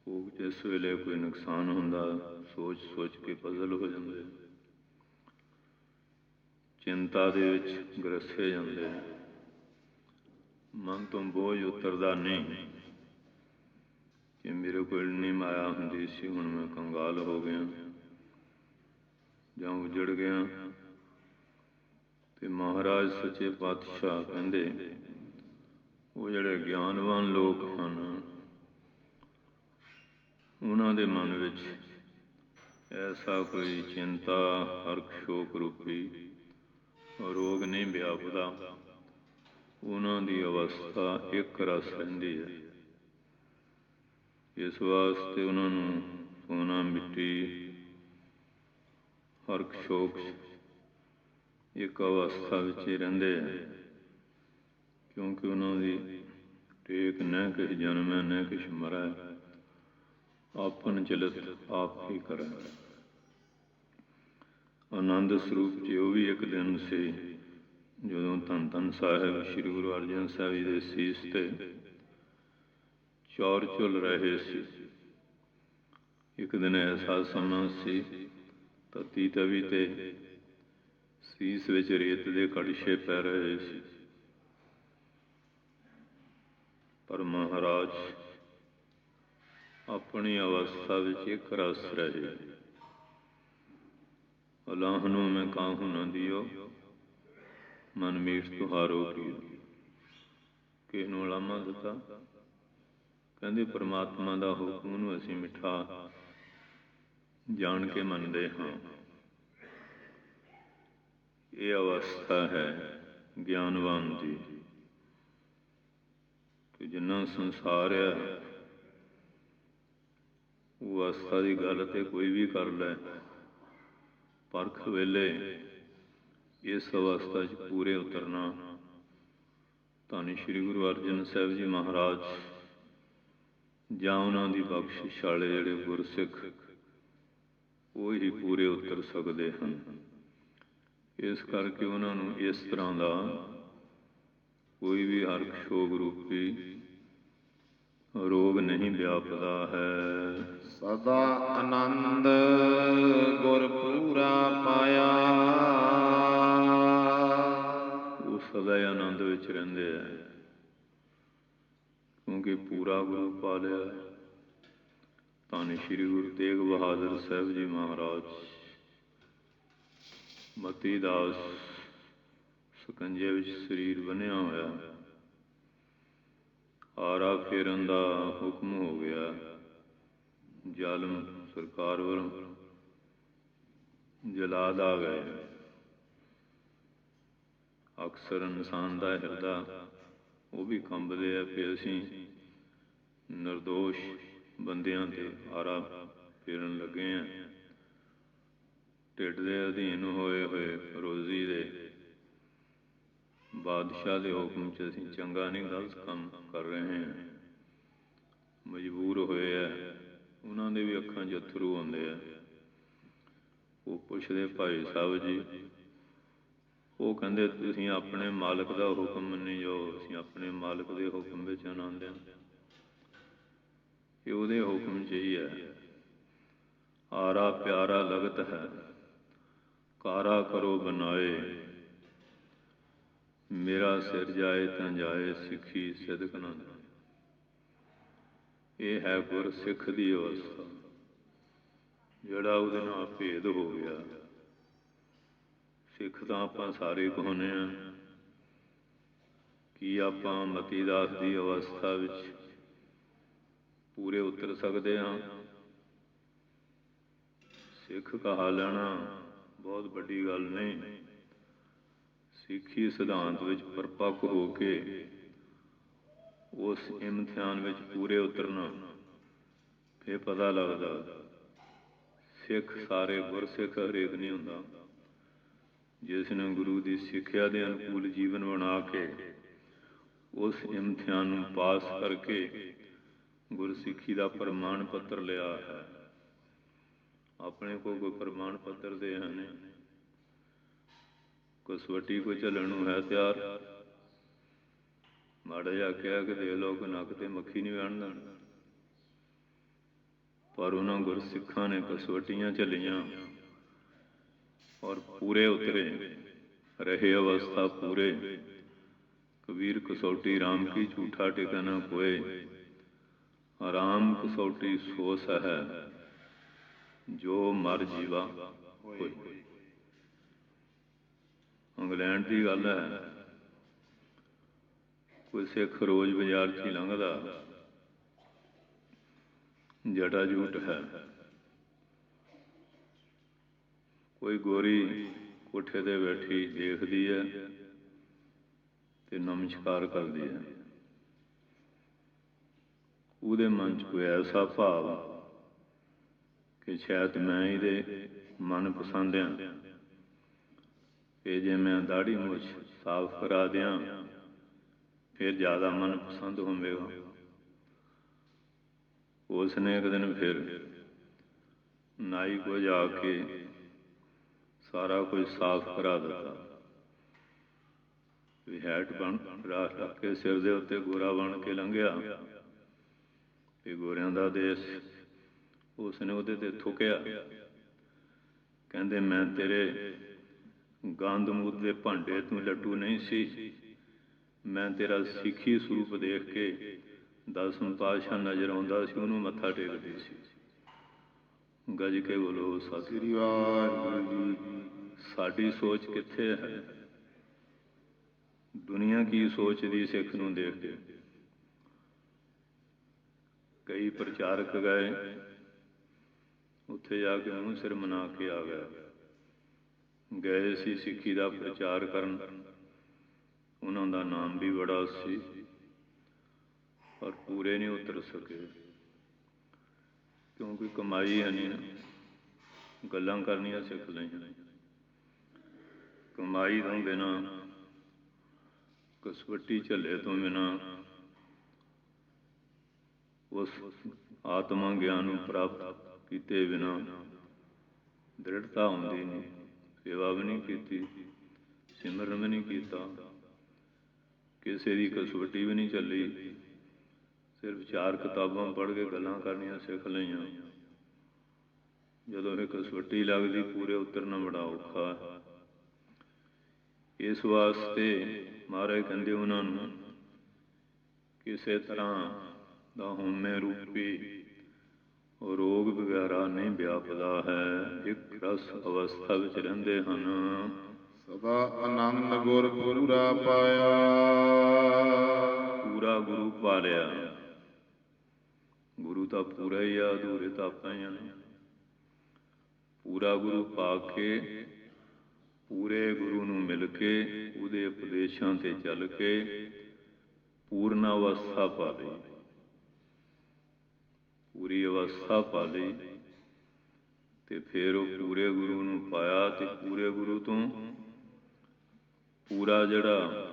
ਉਹ ਜਿਸ ਵੇਲੇ ਕੋਈ ਨੁਕਸਾਨ ਹੁੰਦਾ, ਸੋਚ ਸੋਚ ਕੇ ਪਜ਼ਲ ਹੋ ਜਾਂਦੇ, ਚਿੰਤਾ ਦੇ ਵਿੱਚ ਗ੍ਰਸੇ ਜਾਂਦੇ, ਮਨ ਤੋਂ ਬੋਝ ਉਤਰਦਾ ਨਹੀਂ ਕਿ ਮੇਰੇ ਕੋਲ ਇੰਨੀ ਮਾਇਆ ਹੁੰਦੀ ਸੀ, ਹੁਣ ਮੈਂ ਕੰਗਾਲ ਹੋ ਗਿਆ ਜਾਂ ਉਜੜ ਗਿਆ। ਤੇ ਮਹਾਰਾਜ ਸੱਚੇ ਪਾਤਸ਼ਾਹ ਕਹਿੰਦੇ, ਉਹ ਜਿਹੜੇ ਗਿਆਨਵਾਨ ਲੋਕ ਹਨ, ਉਹਨਾਂ ਦੇ ਮਨ ਵਿੱਚ ਐਸਾ ਕੋਈ ਚਿੰਤਾ, ਹਰਖ ਸ਼ੋਕ ਰੂਪੀ ਰੋਗ ਨਹੀਂ ਵਿਆਪਦਾ। ਉਹਨਾਂ ਦੀ ਅਵਸਥਾ ਇੱਕ ਰਸ ਰਹਿੰਦੀ ਹੈ। ਇਸ ਵਾਸਤੇ ਉਹਨਾਂ ਨੂੰ ਸੋਨਾ, ਮਿੱਟੀ, ਹਰਖ ਸ਼ੋਕ ਇੱਕ ਅਵਸਥਾ ਵਿੱਚ ਹੀ ਰਹਿੰਦੇ ਹੈ। ਕਿਉਂਕਿ ਉਹਨਾਂ ਦੀ ਟੇਕ ਨਾ ਕਿਸ ਜਨਮੈ ਨਾ ਕਿਛ ਮਰੈ, ਆਪਨ ਚਲਿਤ ਆਪ ਹੀ ਕਰੈ। ਆਨੰਦ ਸਰੂਪ 'ਚ ਉਹ ਵੀ ਇੱਕ ਦਿਨ ਸੀ ਜਦੋਂ ਧੰਨ ਧੰਨ ਸਾਹਿਬ ਸ਼੍ਰੀ ਗੁਰੂ ਅਰਜਨ ਸਾਹਿਬ ਜੀ ਦੇ ਸੀਸ 'ਤੇ ਚੌਰ ਝੁੱਲ ਰਹੇ ਸੀ। ਇੱਕ ਦਿਨ ਐਸਾ ਸਮਾਂ ਸੀ, ਤਤੀ ਤਵੀ 'ਤੇ ਸੀਸ ਵਿੱਚ ਰੇਤ ਦੇ ਕੜਛੇ ਪੈ ਰਹੇ ਸੀ, ਪਰ ਮਹਾਰਾਜ ਆਪਣੀ ਅਵਸਥਾ ਵਿੱਚ ਇੱਕ ਰਸ ਰਹੇ। ਅਲਾਹ ਨੂੰ ਮੈਂ ਕਾਹੂ ਨਾ ਦਿਓ, ਮਨ ਮੀਠ ਤੁਹਾਰੋ ਕੀਓ। ਕਿਸ ਨੂੰ ਉਲਾਮਾ ਦਿੱਤਾ? ਕਹਿੰਦੇ ਪਰਮਾਤਮਾ ਦਾ ਹੁਕਮ ਨੂੰ ਅਸੀਂ ਮਿੱਠਾ ਜਾਣ ਕੇ ਮੰਨਦੇ ਹਾਂ। ਇਹ ਅਵਸਥਾ ਹੈ ਗਿਆਨਵਾਨ ਦੀ, ਕਿ ਜਿੰਨਾ ਸੰਸਾਰ ਹੈ ਉਹ ਅਵਸਥਾ ਦੀ ਗੱਲ ਤੇ ਕੋਈ ਵੀ ਕਰ ਲੈ, ਪਰਖ ਵੇਲੇ ਇਸ ਅਵਸਥਾ 'ਚ ਪੂਰੇ ਉਤਰਨਾ ਧੰਨ ਸ਼੍ਰੀ ਗੁਰੂ ਅਰਜਨ ਸਾਹਿਬ ਜੀ ਮਹਾਰਾਜ ਜਾਂ ਉਹਨਾਂ ਦੀ ਬਖਸ਼ਿਸ਼ ਵਾਲੇ ਜਿਹੜੇ ਗੁਰਸਿੱਖ ਉਹ ਹੀ ਪੂਰੇ ਉਤਰ ਸਕਦੇ ਹਨ। ਇਸ ਕਰਕੇ ਉਹਨਾਂ ਨੂੰ ਇਸ ਤਰ੍ਹਾਂ ਦਾ ਕੋਈ ਵੀ ਹਰਖ ਸ਼ੋਗ ਰੂਪੀ ਰੋਗ ਨਹੀਂ ਵਿਆਪਦਾ ਹੈ। ਸਦਾ ਆਨੰਦ ਗੁਰ ਪੂਰਾ ਪਾਇਆ, ਉਹ ਸਦਾ ਹੀ ਆਨੰਦ ਵਿੱਚ ਰਹਿੰਦੇ ਆ, ਕਿਉਂਕਿ ਪੂਰਾ ਗੁਰੂ ਪਾ ਲਿਆ। ਧੰਨ ਸ਼੍ਰੀ ਗੁਰੂ ਤੇਗ ਬਹਾਦਰ ਸਾਹਿਬ ਜੀ ਮਹਾਰਾਜ ਮਤੀ ਦਾਸ ਸਕੰਜੇ ਵਿੱਚ ਸਰੀਰ ਬੰਨ੍ਹਿਆ ਹੋਇਆ, ਆਰਾ ਫੇਰਨ ਦਾ ਹੁਕਮ ਹੋ ਗਿਆ ਜ਼ਾਲਮ ਸਰਕਾਰ ਵੱਲੋਂ, ਜਲਾਦ ਆ ਗਏ। ਅਕਸਰ ਇਨਸਾਨ ਦਾ ਹਿਰਦਾ ਉਹ ਵੀ ਕੰਬਦੇ ਆ ਕਿ ਅਸੀਂ ਨਿਰਦੋਸ਼ ਬੰਦਿਆਂ 'ਤੇ ਆਰਾ ਫੇਰਨ ਲੱਗੇ ਹਾਂ। ਢਿੱਡ ਦੇ ਅਧੀਨ ਹੋਏ ਹੋਏ ਰੋਜ਼ੀ ਦੇ ਬਾਦਸ਼ਾਹ ਦੇ ਹੁਕਮ 'ਚ ਅਸੀਂ ਚੰਗਾ ਨਹੀਂ ਗਲਤ ਕੰਮ ਕਰ ਰਹੇ ਹਾਂ, ਮਜਬੂਰ ਹੋਏ ਆ। ਉਹਨਾਂ ਦੇ ਵੀ ਅੱਖਾਂ 'ਚ ਅਥਰੂ ਆਉਂਦੇ ਆ। ਉਹ ਪੁੱਛਦੇ ਭਾਈ ਸਾਹਿਬ ਜੀ, ਉਹ ਕਹਿੰਦੇ ਤੁਸੀਂ ਆਪਣੇ ਮਾਲਕ ਦਾ ਹੁਕਮ ਮੰਨੀ ਜਾਓ, ਅਸੀਂ ਆਪਣੇ ਮਾਲਕ ਦੇ ਹੁਕਮ ਵਿੱਚ ਆਨੰਦ ਹਾਂ। ਇਹ ਉਹਦੇ ਹੁਕਮ 'ਚ ਹੀ ਹੈ। ਆਰਾ ਪਿਆਰਾ ਲਗਤ ਹੈ, ਕਾਰਾ ਕਰੋ ਬਨਾਏ, ਮੇਰਾ ਸਿਰ ਜਾਏ ਤਾਂ ਜਾਏ, ਸਿੱਖੀ ਸਿਦਕ ਨਾ ਜਾਏ। ਇਹ ਹੈ ਗੁਰਸਿੱਖ ਦੀ ਅਵਸਥਾ, ਜਿਹੜਾ ਉਹਦੇ ਨਾਲ ਭੇਦ ਹੋ ਗਿਆ। ਸਿੱਖ ਤਾਂ ਆਪਾਂ ਸਾਰੇ ਕਹਾਉਂਦੇ ਹਾਂ ਕਿ ਆਪਾਂ ਮਤੀ ਦਾਸ ਦੀ ਅਵਸਥਾ ਵਿੱਚ ਪੂਰੇ ਉਤਰ ਸਕਦੇ ਹਾਂ। ਸਿੱਖ ਕਹਾ ਲੈਣਾ ਬਹੁਤ ਵੱਡੀ ਗੱਲ ਨਹੀਂ। ਸਿੱਖੀ ਸਿਧਾਂਤ ਵਿੱਚ ਪਰਪੱਕ ਹੋ ਕੇ ਉਸ ਇਮਤਿਹਾਨ ਵਿੱਚ ਪੂਰੇ ਉਤਰਨਾ, ਫਿਰ ਪਤਾ ਲੱਗਦਾ। ਸਿੱਖ ਸਾਰੇ ਗੁਰਸਿੱਖ ਹਰੇਕ ਨਹੀਂ ਹੁੰਦਾ। ਜਿਸ ਨੇ ਗੁਰੂ ਦੀ ਸਿੱਖਿਆ ਦੇ ਅਨੁਕੂਲ ਜੀਵਨ ਬਣਾ ਕੇ ਉਸ ਇਮਤਿਹਾਨ ਨੂੰ ਪਾਸ ਕਰਕੇ ਗੁਰਸਿੱਖੀ ਦਾ ਪ੍ਰਮਾਣ ਪੱਤਰ ਲਿਆ ਹੈ। ਆਪਣੇ ਕੋਲ ਕੋਈ ਪ੍ਰਮਾਣ ਪੱਤਰ ਦੇ ਹਨ, ਕਸਵੱਟੀ ਕੋਈ ਝੱਲਣ ਨੂੰ ਹੈ ਤਿਆਰ, ਮਾੜਾ ਜਿਹਾ ਕਿਹਾ ਕਿ ਦੇ ਲਓ ਕਿ ਨੱਕ ਤੇ ਮੱਖੀ ਨਹੀਂ ਬਹਿਣ ਦੇਣੀ। ਪਰ ਉਹਨਾਂ ਗੁਰਸਿੱਖਾਂ ਨੇ ਕਸਵੱਟੀਆਂ ਝੱਲੀਆਂ ਔਰ ਪੂਰੇ ਉਤਰੇ ਰਹੇ। ਅਵਸਥਾ ਪੂਰੇ ਕਬੀਰ ਕਸੌਟੀ ਰਾਮ ਕੀ ਝੂਠਾ ਟਿਕਾ ਨਾ ਕੋਏ, ਰਾਮ ਕਸੌਟੀ ਸੋਸ ਹੈ ਜੋ ਮਰ ਜੀਵਾ ਹੋਏ। ਇੰਗਲੈਂਡ ਦੀ ਗੱਲ ਹੈ, ਕੋਈ ਸਿੱਖ ਰੋਜ਼ ਬਾਜ਼ਾਰ 'ਚ ਹੀ ਲੰਘਦਾ, ਜਟਾ ਜੂਟ ਹੈ। ਕੋਈ ਗੋਰੀ ਕੋਠੇ ਤੇ ਬੈਠੀ ਦੇਖਦੀ ਹੈ ਤੇ ਨਮਸਕਾਰ ਕਰਦੀ ਹੈ। ਉਹਦੇ ਮਨ 'ਚ ਕੋਈ ਐਸਾ ਭਾਵ ਕਿ ਸ਼ਾਇਦ ਮੈਂ ਇਹਦੇ ਮਨ ਪਸੰਦ ਹਾਂ, ਕਿ ਜੇ ਮੈਂ ਦਾੜੀ ਮੁੱਛ ਸਾਫ਼ ਕਰਾ ਦਿਆਂ ਫਿਰ ਜ਼ਿਆਦਾ ਮਨ ਪਸੰਦ ਹੋਵੇਗਾ। ਉਸ ਨੇ ਇੱਕ ਦਿਨ ਫਿਰ ਨਾਈ ਕੋਲ ਜਾ ਕੇ ਸਾਰਾ ਕੁਝ ਸਾਫ਼ ਕਰਾ ਦਿੱਤਾ। ਵੀ ਹੈਟ ਬਣ ਰੱਖ ਕੇ ਸਿਰ ਦੇ ਉੱਤੇ ਗੋਰਾ ਬਣ ਕੇ ਲੰਘਿਆ, ਇਹ ਗੋਰਿਆਂ ਦਾ ਦੇਸ਼। ਉਸ ਨੇ ਉਹਦੇ ਤੇ ਥੁੱਕਿਆ, ਕਹਿੰਦੇ ਮੈਂ ਤੇਰੇ ਗੰਦ ਮੂਤ ਦੇ ਭਾਂਡੇ ਤੂੰ ਲੱਡੂ ਨਹੀਂ ਸੀ, ਮੈਂ ਤੇਰਾ ਸਿੱਖੀ ਸਰੂਪ ਦੇਖ ਕੇ ਦਸਮ ਪਾਤਸ਼ਾਹ ਨਜ਼ਰ ਆਉਂਦਾ ਸੀ, ਉਹਨੂੰ ਮੱਥਾ ਟੇਕਦੀ ਸੀ। ਗੱਜ ਕੇ ਬੋਲੋ ਸਤਿ ਸ੍ਰੀ ਅਕਾਲ ਜੀ। ਸਾਡੀ ਸੋਚ ਕਿੱਥੇ ਹੈ? ਦੁਨੀਆ ਕੀ ਸੋਚਦੀ ਸਿੱਖ ਨੂੰ ਦੇਖ ਕੇ? ਕਈ ਪ੍ਰਚਾਰਕ ਗਏ, ਉੱਥੇ ਜਾ ਕੇ ਮੂੰਹ ਸਿਰ ਮਨਾ ਕੇ ਆ ਗਏ ਸੀ ਸਿੱਖੀ ਦਾ ਪ੍ਰਚਾਰ ਕਰਨ। ਉਹਨਾਂ ਦਾ ਨਾਮ ਵੀ ਬੜਾ ਸੀ ਪਰ ਪੂਰੇ ਨਹੀਂ ਉਤਰ ਸਕੇ, ਕਿਉਂਕਿ ਕਮਾਈ ਹੈ ਨਹੀਂ, ਗੱਲਾਂ ਕਰਨੀਆਂ ਸਿੱਖ ਲਈਆਂ। ਕਮਾਈ ਤੋਂ ਬਿਨਾਂ, ਕਸਵੱਟੀ ਝੱਲੇ ਤੋਂ ਬਿਨਾਂ ਉਸ ਆਤਮਾ ਗਿਆਨ ਨੂੰ ਪ੍ਰਾਪਤ ਕੀਤੇ ਬਿਨਾਂ ਦ੍ਰਿੜਤਾ ਹੁੰਦੀ ਨਹੀਂ। ਸੇਵਾ ਵੀ ਨਹੀਂ ਕੀਤੀ, ਸਿਮਰਨ ਵੀ ਨਹੀਂ ਕੀਤਾ, ਕਿਸੇ ਦੀ ਕਸਵੱਟੀ ਵੀ ਨਹੀਂ ਚੱਲੀ, ਸਿਰਫ 4 ਕਿਤਾਬਾਂ ਪੜ੍ਹ ਕੇ ਗੱਲਾਂ ਕਰਨੀਆਂ ਸਿੱਖ ਲਈਆਂ। ਜਦੋਂ ਇਹ ਕਸਵੱਟੀ ਲੱਗਦੀ, ਪੂਰੇ ਉਤਰਨਾ ਬੜਾ ਔਖਾ ਹੈ। ਇਸ ਵਾਸਤੇ ਮਹਾਰਾਜ ਕਹਿੰਦੇ ਉਹਨਾਂ ਨੂੰ ਕਿਸੇ ਤਰ੍ਹਾਂ ਦਾ ਹਉਮੈ ਰੂਪੀ ਰੋਗ ਵਗੈਰਾ ਨਹੀਂ ਵਿਆਪਦਾ ਹੈ, ਇੱਕ ਰਸ ਅਵਸਥਾ ਵਿੱਚ ਰਹਿੰਦੇ ਹਨ। ਸਦਾ ਆਨੰਦ ਗੁਰ ਪੂਰਾ ਪਾਇਆ। ਪੂਰਾ ਗੁਰੂ ਪਾ ਲਿਆ। ਗੁਰੂ ਤਾਂ ਪੂਰਾ ਹੀ ਆ, ਅਧੂਰੇ ਤਾਂ ਆਪਾਂ ਹੀ ਹਨ। ਪੂਰਾ ਗੁਰੂ ਪਾ ਕੇ, ਪੂਰੇ ਗੁਰੂ ਨੂੰ ਮਿਲ ਕੇ, ਉਹਦੇ ਉਪਦੇਸ਼ਾਂ ਤੇ ਚੱਲ ਕੇ ਪੂਰਨ ਅਵਸਥਾ ਪਾ ਲਈ, ਪੂਰੀ ਅਵਸਥਾ ਪਾ ਲਈ। ਤੇ ਫਿਰ ਉਹ ਪੂਰੇ ਗੁਰੂ ਨੂੰ ਪਾਇਆ ਤੇ ਪੂਰੇ ਗੁਰੂ ਤੋਂ ਪੂਰਾ ਜਿਹੜਾ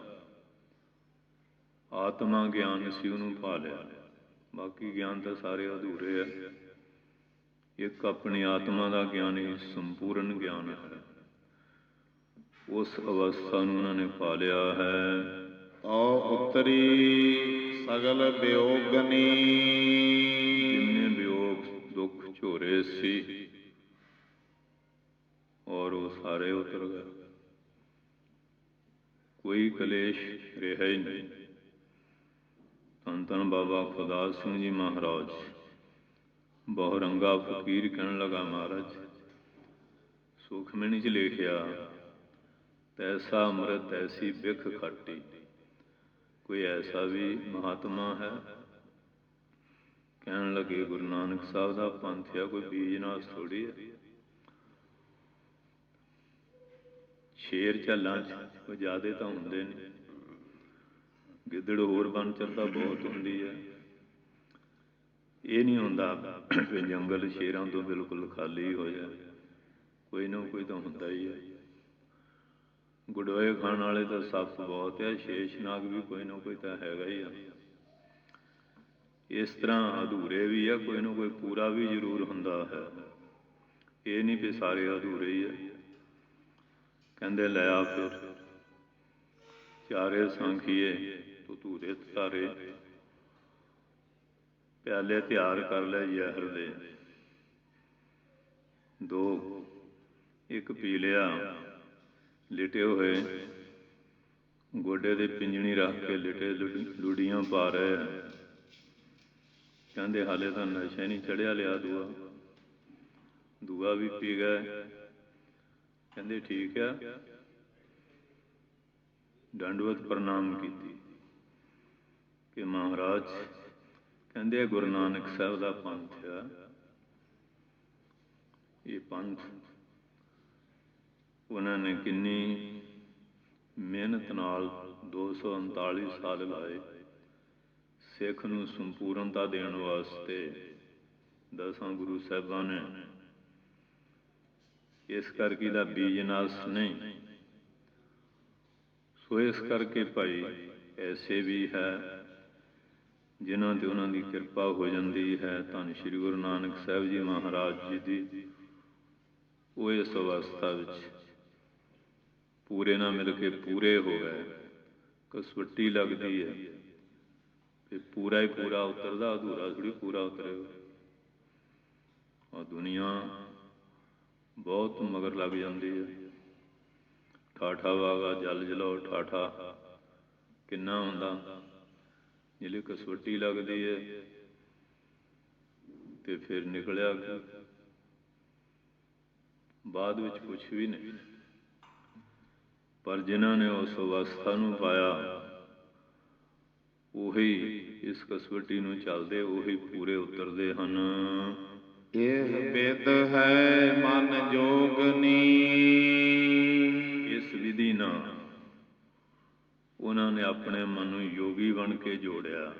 ਆਤਮਾ ਗਿਆਨ ਸੀ ਉਹਨੂੰ ਪਾ ਲਿਆ। ਬਾਕੀ ਗਿਆਨ ਤਾਂ ਸਾਰੇ ਅਧੂਰੇ ਆ। ਇੱਕ ਆਪਣੀ ਆਤਮਾ ਦਾ ਗਿਆਨ ਹੀ ਸੰਪੂਰਨ ਗਿਆਨ ਹੈ। ਉਸ ਅਵਸਥਾ ਨੂੰ ਉਹਨਾਂ ਨੇ ਪਾ ਲਿਆ ਹੈ। ਤਉ ਉਤਰੀ ਸਗਲ ਵਿਯੋਗਨੀ। ਜਿੰਨੇ ਵਿਯੋਗ ਦੁੱਖ ਝੋਰੇ ਸੀ ਔਰ ਉਹ ਸਾਰੇ ਉਤਰ ਗਏ। ਕੋਈ ਕਲੇਸ਼ ਰਿਹਾ ਹੀ ਨਹੀਂ। ਧੰਨ ਧੰਨ ਬਾਬਾ ਖੁਦਾਸ ਸਿੰਘ ਜੀ ਮਹਾਰਾਜ ਬਹੁਰੰਗਾ ਫਕੀਰ ਕਹਿਣ ਲੱਗਾ, ਮਹਾਰਾਜ ਸੁਖਮਣੀ 'ਚ ਲਿਖਿਆ, ਤੈਸਾ ਅੰਮ੍ਰਿਤ ਐਸੀ ਬਿਖ ਖੱਟੀ। ਕੋਈ ਐਸਾ ਵੀ ਮਹਾਤਮਾ ਹੈ? ਕਹਿਣ ਲੱਗੇ, ਗੁਰੂ ਨਾਨਕ ਸਾਹਿਬ ਦਾ ਪੰਥ ਆ, ਕੋਈ ਬੀਜਨਾਸ ਥੋੜ੍ਹੀ ਹੈ। ਸ਼ੇਰ ਝੱਲਾਂ 'ਚ ਕੋਈ ਜ਼ਿਆਦੇ ਤਾਂ ਹੁੰਦੇ ਨੇ, ਗਿੱਦੜ ਹੋਰ ਬਨਚਰ ਤਾਂ ਬਹੁਤ ਹੁੰਦੀ ਹੈ। ਇਹ ਨਹੀਂ ਹੁੰਦਾ ਕਿ ਜੰਗਲ ਸ਼ੇਰਾਂ ਤੋਂ ਬਿਲਕੁਲ ਖਾਲੀ ਹੋ ਜਾਏ, ਕੋਈ ਨਾ ਕੋਈ ਤਾਂ ਹੁੰਦਾ ਹੀ ਹੈ। ਗੁਡੋਏ ਖਾਣ ਵਾਲੇ ਤਾਂ ਸੱਪ ਬਹੁਤ ਹੈ, ਸ਼ੇਸ਼ਨਾਗ ਵੀ ਕੋਈ ਨਾ ਕੋਈ ਤਾਂ ਹੈਗਾ ਹੀ ਆ। ਇਸ ਤਰ੍ਹਾਂ ਅਧੂਰੇ ਵੀ ਆ, ਕੋਈ ਨਾ ਕੋਈ ਪੂਰਾ ਵੀ ਜ਼ਰੂਰ ਹੁੰਦਾ ਹੈ। ਇਹ ਨਹੀਂ ਵੀ ਸਾਰੇ ਅਧੂਰੇ ਹੀ ਆ। ਕਹਿੰਦੇ ਲੈ ਆ ਫਿਰ ਚਾਰੇ ਸਾਂਖੀਏ ਤੂੰ ਧੂਰੇ ਤਾਰੇ, ਪਿਆਲੇ ਤਿਆਰ ਕਰ ਲੈ ਜ਼ਹਿਰ ਦੇ। 2 ਇੱਕ ਪੀ ਲਿਆ, ਲਿਟੇ ਹੋਏ ਗੋਡੇ ਦੇ ਪਿੰਜਣੀ ਰੱਖ ਕੇ ਲਿਟੇ ਲੁੜੀਆਂ ਪਾ ਰਹੇ। ਕਹਿੰਦੇ ਹਾਲੇ ਤਾਂ ਨਸ਼ਾ ਨਹੀਂ ਚੜਿਆ, ਲਿਆ ਦੂਆ ਵੀ ਪੀ ਗਏ। ਕਹਿੰਦੇ ਠੀਕ ਆ। ਦੰਡਵਤ ਪ੍ਰਣਾਮ ਕੀਤੀ ਕਿ ਮਹਾਰਾਜ, ਕਹਿੰਦੇ ਗੁਰੂ ਨਾਨਕ ਸਾਹਿਬ ਦਾ ਪੰਥ ਆ। ਇਹ ਪੰਥ ਉਹਨਾਂ ਨੇ ਕਿੰਨੀ ਮਿਹਨਤ ਨਾਲ 239 ਸਾਲ ਲਾਏ ਸਿੱਖ ਨੂੰ ਸੰਪੂਰਨਤਾ ਦੇਣ ਵਾਸਤੇ। 10 ਗੁਰੂ ਸਾਹਿਬਾਂ ਨੇ ਇਸ ਕਰਕੇ ਦਾ ਬੀਜਨਾਸ ਨਹੀਂ। ਸੋ ਇਸ ਕਰਕੇ ਭਾਈ ਐਸੇ ਵੀ ਹੈ ਜਿਨ੍ਹਾਂ ਤੇ ਉਹਨਾਂ ਦੀ ਕਿਰਪਾ ਹੋ ਜਾਂਦੀ ਹੈ। ਧੰਨ ਸ਼੍ਰੀ ਗੁਰੂ ਨਾਨਕ ਸਾਹਿਬ ਜੀ ਮਹਾਰਾਜ ਜੀ ਦੀ ਉਹ ਇਸ ਅਵਸਥਾ ਵਿੱਚ ਪੂਰੇ ਨਾਲ ਮਿਲ ਕੇ ਪੂਰੇ ਹੋ ਗਏ। ਕਸਵੱਟੀ ਲੱਗਦੀ ਹੈ ਤੇ ਪੂਰਾ ਹੀ ਪੂਰਾ ਉਤਰਦਾ, ਅਧੂਰਾ ਥੋੜ੍ਹੀ ਪੂਰਾ ਉਤਰੇਗਾ। ਔਰ ਦੁਨੀਆ ਬਹੁਤ ਮਗਰ ਲੱਗ ਜਾਂਦੀ ਹੈ। ਠਾਠਾ ਵਾਗਾ ਜਲ ਜਲਾਓ, ਠਾਠਾ ਕਿੰਨਾ ਹੁੰਦਾ। ਜਿਹੜੇ ਕਸਵੱਟੀ ਲੱਗਦੀ ਹੈ ਤੇ ਫਿਰ ਨਿਕਲਿਆ ਬਾਅਦ ਵਿੱਚ ਕੁਛ ਵੀ ਨਹੀਂ। ਪਰ ਜਿਨ੍ਹਾਂ ਨੇ ਉਸ ਅਵਸਥਾ ਨੂੰ ਪਾਇਆ, ਉਹੀ ਇਸ ਕਸਵੱਟੀ ਨੂੰ ਚੱਲਦੇ, ਉਹੀ ਪੂਰੇ ਉਤਰਦੇ ਹਨ। ਇਹ ਬਿਦ ਹੈ ਮਨ ਜੋਗਨੀ। ਇਸ ਵਿਧੀ ਨਾਲ ਉਹਨਾਂ ਨੇ ਆਪਣੇ ਮਨ ਨੂੰ ਯੋਗੀ ਬਣ ਕੇ ਜੋੜਿਆ।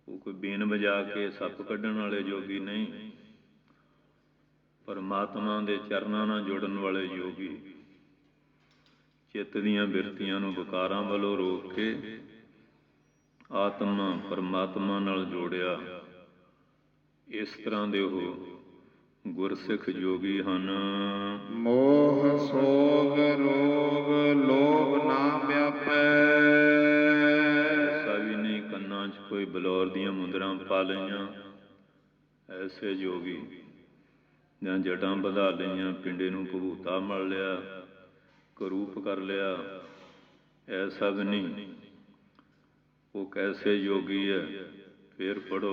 ਉਹ ਕੋਈ ਬੀਨ ਵਜਾ ਕੇ ਸੱਪ ਕੱਢਣ ਵਾਲੇ ਯੋਗੀ ਨਹੀਂ, ਪਰਮਾਤਮਾ ਦੇ ਚਰਨਾਂ ਨਾਲ ਜੁੜਨ ਵਾਲੇ ਯੋਗੀ। ਚਿੱਤ ਦੀਆਂ ਬਿਰਤੀਆਂ ਨੂੰ ਵਿਕਾਰਾਂ ਵੱਲੋਂ ਰੋਕ ਕੇ ਆਤਮਾ ਪਰਮਾਤਮਾ ਨਾਲ ਜੋੜਿਆ। ਇਸ ਤਰ੍ਹਾਂ ਦੇ ਉਹ ਗੁਰਸਿੱਖ ਯੋਗੀ ਹਨ। ਮੋਹ ਸੋਗ ਰੋਗ ਲੋਭ ਨਾ ਵਿਆਪੈ। ਐਸਾ ਵੀ ਨਹੀਂ ਕੰਨਾਂ 'ਚ ਕੋਈ ਬਲੌਰ ਦੀਆਂ ਮੁੰਦਰਾਂ ਪਾ ਲਈਆਂ, ਐਸੇ ਯੋਗੀ ਜਾਂ ਜਟਾਂ ਵਧਾ ਲਈਆਂ, ਪਿੰਡੇ ਨੂੰ ਭਭੂਤਾ ਮਲ ਲਿਆ, ਕਰੂਪ ਕਰ ਲਿਆ, ਐਸਾ ਵੀ ਨਹੀਂ। ਉਹ ਕੈਸੇ ਯੋਗੀ ਹੈ? ਫਿਰ ਪੜੋ।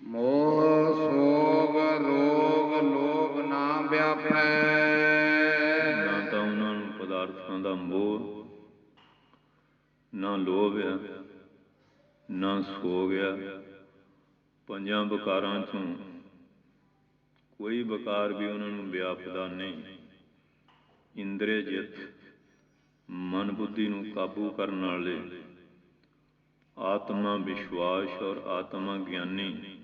ਮੋਹ ਸੋਗ ਰੋਗ ਲੋਭ ਨਾ ਵਿਆਪੈ। ਨਾ ਤਾਂ ਉਹਨਾਂ ਨੂੰ ਪਦਾਰਥਾਂ ਦਾ ਮੋਹ, ਨਾ ਲੋਭ ਆ, ਨਾ ਸੋਗ ਆ। ਪੰਜਾਂ ਵਿਕਾਰਾਂ ਚੋਂ ਕੋਈ ਵਿਕਾਰ ਵੀ ਉਹਨਾਂ ਨੂੰ ਵਿਆਪਦਾ ਨਹੀਂ। ਇੰਦਰੇ ਜਿੱਤ, ਮਨ ਬੁੱਧੀ ਨੂੰ ਕਾਬੂ ਕਰਨ ਵਾਲੇ, ਆਤਮਾ ਵਿਸ਼ਵਾਸ ਔਰ ਆਤਮਾ ਗਿਆਨੀ,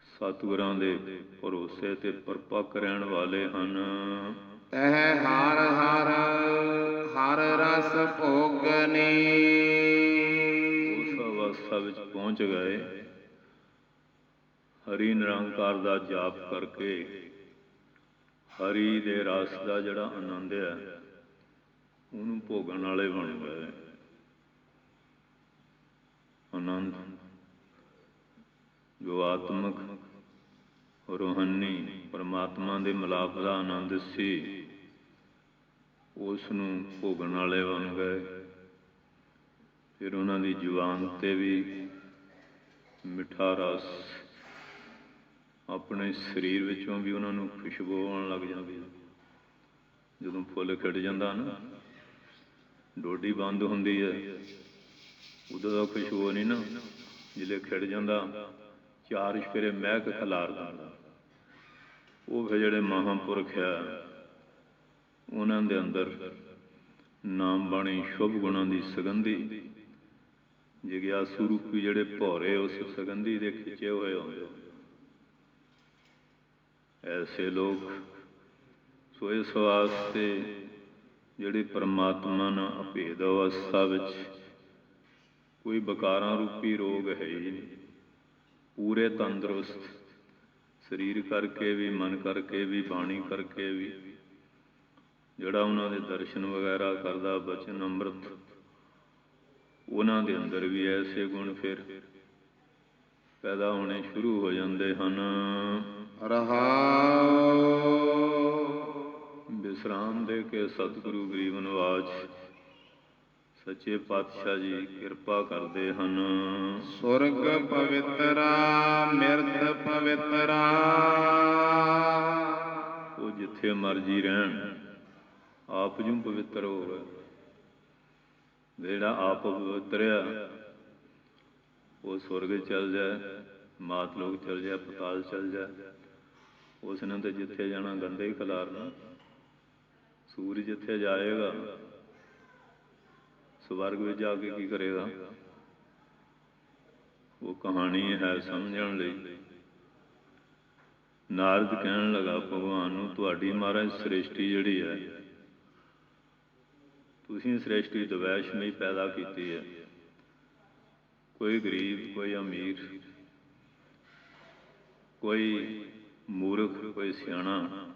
ਸਤਿਗੁਰਾਂ ਦੇ ਭਰੋਸੇ ਤੇ ਪਰਪੱਕ ਰਹਿਣ ਵਾਲੇ ਹਨ। ਤਹ ਹਰ ਹਰ ਹਰ ਰਸ ਭੋਗਨੀ। ਉਸ ਅਵਸਥਾ ਵਿੱਚ ਪਹੁੰਚ ਗਏ, ਹਰੀ ਨਿਰੰਕਾਰ ਦਾ ਜਾਪ ਕਰਕੇ ਹਰੀ ਦੇ ਰਸ ਦਾ ਜਿਹੜਾ ਆਨੰਦ ਹੈ ਉਹਨੂੰ ਭੋਗਣ ਵਾਲੇ ਬਣ ਗਏ। ਆਨੰਦ ਜੋ ਆਤਮਕ ਰੂਹਾਨੀ ਪਰਮਾਤਮਾ ਦੇ ਮਿਲਾਪ ਦਾ ਆਨੰਦ ਸੀ, ਉਸ ਨੂੰ ਭੋਗਣ ਵਾਲੇ ਬਣ ਗਏ। ਫਿਰ ਉਹਨਾਂ ਦੀ ਜ਼ੁਬਾਨ 'ਤੇ ਵੀ ਮਿੱਠਾ ਰਸ, ਆਪਣੇ ਸਰੀਰ ਵਿੱਚੋਂ ਵੀ ਉਹਨਾਂ ਨੂੰ ਖੁਸ਼ਬੂ ਆਉਣ ਲੱਗ ਜਾਂਦੀ। ਜਦੋਂ ਫੁੱਲ ਖਿੜ ਜਾਂਦਾ ਨਾ, ਡੋਡੀ ਬੰਦ ਹੁੰਦੀ ਹੈ, ਉਦੋਂ ਦਾ ਖੁਸ਼ਬੂ ਨਹੀਂ ਨਾ, ਜਿਲੇ ਖਿੜ ਜਾਂਦਾ ਚਾਰ ਚੁਫੇਰੇ ਮਹਿਕ ਖਿਲਾਰ ਦਿੰਦਾ। ਉਹ ਫਿਰ ਜਿਹੜੇ ਮਹਾਂਪੁਰਖ ਆ, ਉਹਨਾਂ ਦੇ ਅੰਦਰ ਨਾਮ ਬਾਣੀ ਸ਼ੁਭ ਗੁਣਾਂ ਦੀ ਸੁਗੰਧੀ, ਜਿਗਿਆਸੂ ਰੂਪੀ ਜਿਹੜੇ ਭੌਰੇ ਉਸ ਸੁਗੰਧੀ ਦੇ ਖਿੱਚੇ ਹੋਏ ਹੁੰਦੇ। ਐਸੇ ਲੋਕ ਸੋ ਇਸ ਵਾਸਤੇ ਜਿਹੜੇ ਪਰਮਾਤਮਾ ਨਾਲ ਅਭੇਦ ਅਵਸਥਾ ਵਿੱਚ ਕੋਈ ਵਿਕਾਰਾਂ ਰੂਪੀ ਰੋਗ ਹੈ ਹੀ ਨਹੀਂ, ਪੂਰੇ ਤੰਦਰੁਸਤ ਸਰੀਰ ਕਰਕੇ ਵੀ, ਮਨ ਕਰਕੇ ਵੀ, ਬਾਣੀ ਕਰਕੇ ਵੀ। ਜਿਹੜਾ ਉਹਨਾਂ ਦੇ ਦਰਸ਼ਨ ਵਗੈਰਾ ਕਰਦਾ, ਬਚਨ ਅੰਮ੍ਰਿਤ, ਉਹਨਾਂ ਦੇ ਅੰਦਰ ਵੀ ਐਸੇ ਗੁਣ ਫਿਰ ਪੈਦਾ ਹੋਣੇ ਸ਼ੁਰੂ ਹੋ ਜਾਂਦੇ ਹਨ। ਰਹਾਉ। ਵਿਸਰਾਮ ਦੇ ਕੇ ਸਤਿਗੁਰੂ ਗਰੀਬ ਨਿਵਾਜ ਸੱਚੇ ਪਾਤਸ਼ਾਹ ਜੀ ਕਿਰਪਾ ਕਰਦੇ ਹਨ। ਸੁਰਗ ਪਵਿੱਤਰਾ ਮਿਰਤ ਪਵਿੱਤਰਾ। ਉਹ ਜਿੱਥੇ ਮਰਜੀ ਰਹਿਣ, ਆਪ ਜੂ ਪਵਿੱਤਰ ਹੋਵੇ। ਜਿਹੜਾ ਆਪ ਪਵਿੱਤਰ ਆ ਉਹ ਸੁਰਗ ਚਲ ਜਾਏ, ਮਾਤ ਲੋਕ ਚਲ ਜਾਏ, ਪਤਾਲ ਚਲ ਜਾਏ, ਉਸ ਨੇ ਤਾਂ ਜਿੱਥੇ ਜਾਣਾ ਗੰਦੇ ਹੀ ਖਿਲਾਰਨਾ। ਸੂਰਜ ਜਿੱਥੇ ਜਾਏਗਾ, ਸਵਰਗ ਵਿੱਚ ਜਾ ਕੇ ਕੀ ਕਰੇਗਾ? ਉਹ ਕਹਾਣੀ ਹੈ ਸਮਝਣ ਲਈ। ਨਾਰਦ ਕਹਿਣ ਲੱਗਾ ਭਗਵਾਨ ਨੂੰ, ਤੁਹਾਡੀ ਮਹਾਰਾਜ ਸ੍ਰਿਸ਼ਟੀ ਜਿਹੜੀ ਹੈ, ਤੁਸੀਂ ਸ੍ਰਿਸ਼ਟੀ ਦਵੈਸ਼ਮਈ ਪੈਦਾ ਕੀਤੀ ਹੈ। ਕੋਈ ਗਰੀਬ, ਕੋਈ ਅਮੀਰ, ਕੋਈ ਮੂਰਖ, ਕੋਈ ਸਿਆਣਾ,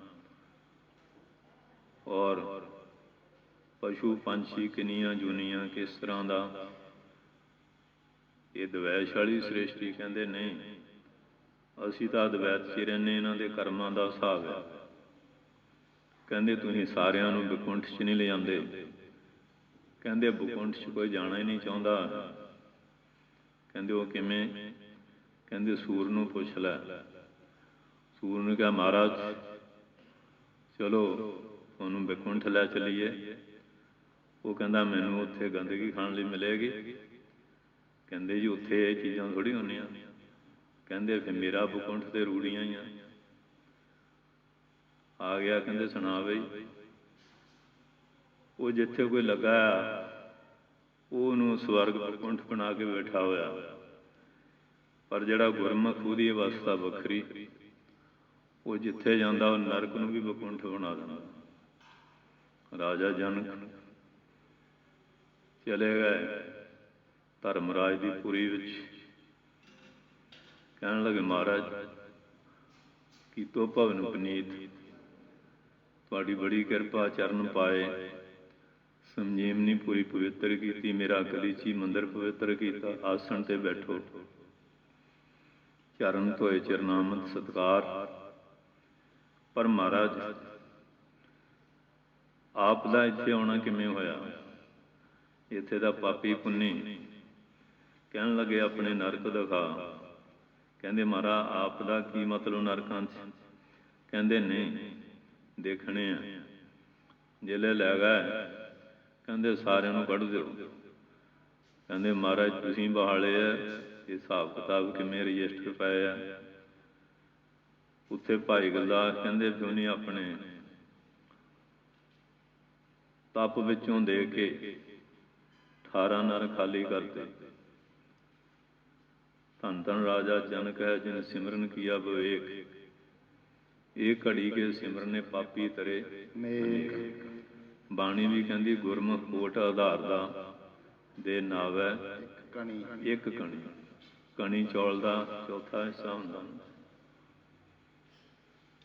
ਔਰ ਪਸ਼ੂ ਪੰਛੀ ਕਿੰਨੀਆਂ ਜੂਨੀਆਂ, ਕਿਸ ਤਰ੍ਹਾਂ ਦਾ। ਇਹ ਦਵੈਸ਼ ਵਾਲੀ ਸ੍ਰਿਸ਼ਟੀ? ਕਹਿੰਦੇ ਨਹੀਂ, ਅਸੀਂ ਤਾਂ ਅਦਵੈਤ 'ਚ ਰਹਿੰਦੇ, ਇਹਨਾਂ ਦੇ ਕਰਮਾਂ ਦਾ ਹਿਸਾਬ ਹੈ। ਕਹਿੰਦੇ ਤੁਸੀਂ ਸਾਰਿਆਂ ਨੂੰ ਵਿਕੁੰਠ 'ਚ ਨਹੀਂ ਲਿਜਾਂਦੇ। ਕਹਿੰਦੇ ਵਿਕੁੰਠ 'ਚ ਕੋਈ ਜਾਣਾ ਹੀ ਨਹੀਂ ਚਾਹੁੰਦਾ। ਕਹਿੰਦੇ ਉਹ ਕਿਵੇਂ? ਕਹਿੰਦੇ ਸੂਰ ਨੂੰ ਪੁੱਛ ਲੈ। ਸੂਰ ਨੂੰ ਕਿਹਾ ਮਹਾਰਾਜ ਚਲੋ ਉਹਨੂੰ ਵਿਕੁੰਠ ਲੈ ਚੱਲੀਏ। ਉਹ ਕਹਿੰਦਾ ਮੈਨੂੰ ਉੱਥੇ ਗੰਦਗੀ ਖਾਣ ਲਈ ਮਿਲੇਗੀ। ਕਹਿੰਦੇ ਜੀ ਉੱਥੇ ਇਹ ਚੀਜ਼ਾਂ ਥੋੜ੍ਹੀ ਹੁੰਦੀਆਂ। ਕਹਿੰਦੇ ਫਿਰ ਮੇਰਾ ਵਿਕੁੰਠ ਤੇ ਰੂੜੀਆਂ ਹੀ ਆ ਗਿਆ। ਕਹਿੰਦੇ ਸੁਣਾ ਬਈ। ਉਹ ਜਿੱਥੇ ਕੋਈ ਲੱਗਾ ਉਹਨੂੰ ਸਵਰਗ ਵਿਕੁੰਠ ਬਣਾ ਕੇ ਬੈਠਾ ਹੋਇਆ, ਪਰ ਜਿਹੜਾ ਗੁਰਮੁਖ ਉਹਦੀ ਅਵਸਥਾ ਵੱਖਰੀ। ਉਹ ਜਿੱਥੇ ਜਾਂਦਾ ਉਹ ਨਰਕ ਨੂੰ ਵੀ ਵਿਕੁੰਠ ਬਣਾ ਦਿੰਦਾ। ਰਾਜਾ ਜਨਕ ਚਲੇ ਗਏ ਧਰਮਰਾਜ ਦੀ ਪੁਰੀ ਵਿੱਚ। ਕਹਿਣ ਲੱਗੇ, ਮਹਾਰਾਜ ਕੀਤੋ ਭਵਨ ਪੁਨੀਤ, ਤੁਹਾਡੀ ਬੜੀ ਕਿਰਪਾ, ਚਰਨ ਪਾਏ, ਸੰਜੀਵਨੀ ਪੂਰੀ ਪਵਿੱਤਰ ਕੀਤੀ, ਮੇਰਾ ਗਲੀਚੀ ਮੰਦਰ ਪਵਿੱਤਰ ਕੀਤਾ, ਆਸਣ ਤੇ ਬੈਠੋ, ਚਰਨ ਧੋਏ, ਚਰਨਾਮਤ ਸਤਿਕਾਰ। ਪਰ ਮਹਾਰਾਜ ਆਪ ਦਾ ਇੱਥੇ ਆਉਣਾ ਕਿਵੇਂ ਹੋਇਆ? ਇੱਥੇ ਦਾ ਪਾਪੀ ਪੁੰਨੀ। ਕਹਿਣ ਲੱਗੇ, ਆਪਣੇ ਨਰਕ ਦਿਖਾ। ਕਹਿੰਦੇ, ਮਹਾਰਾਜ ਆਪ ਦਾ ਕੀ ਮਤਲਬ ਨਰਕਾਂ 'ਚ? ਕਹਿੰਦੇ, ਨਹੀਂ ਦੇਖਣੇ ਆ। ਜ਼ਿਲ੍ਹੇ ਲੈ ਗਏ, ਕਹਿੰਦੇ ਸਾਰਿਆਂ ਨੂੰ ਕੱਢ ਦਿਓ। ਕਹਿੰਦੇ, ਮਹਾਰਾਜ ਤੁਸੀਂ ਬਹਾਲੇ ਆ, ਇਹ ਹਿਸਾਬ ਕਿਤਾਬ ਕਿਵੇਂ ਰਜਿਸਟਰ ਪਏ ਆ? ਉੱਥੇ ਭਾਈ ਗੁਰਦਾਸ ਕਹਿੰਦੇ, ਕਿਉਂ ਨਹੀਂ ਆਪਣੇ ਤਪ ਵਿੱਚੋਂ ਦੇ ਕੇ 18 ਨਰ ਖਾਲੀ ਕਰਤੇ। ਧੰਨ ਧੰਨ ਰਾਜਾ ਜਨਕ ਹੈ, ਜਿਨ ਸਿਮਰਨ ਕੀਆ ਵਿਵੇਕ, ਇਹ ਘੜੀ ਕੇ ਸਿਮਰਨੇ ਪਾਪੀ ਤਰੇ ਅਨੇਕ। ਬਾਣੀ ਵੀ ਕਹਿੰਦੀ, ਗੁਰਮੁਖ ਕੋਟ ਆਧਾਰ ਦਾ ਦੇ ਨਾਵੈ ਇੱਕ ਕਣੀ। ਕਣੀ ਚੌਲ ਦਾ ਚੌਥਾ ਹਿੱਸਾ ਹੁੰਦਾ,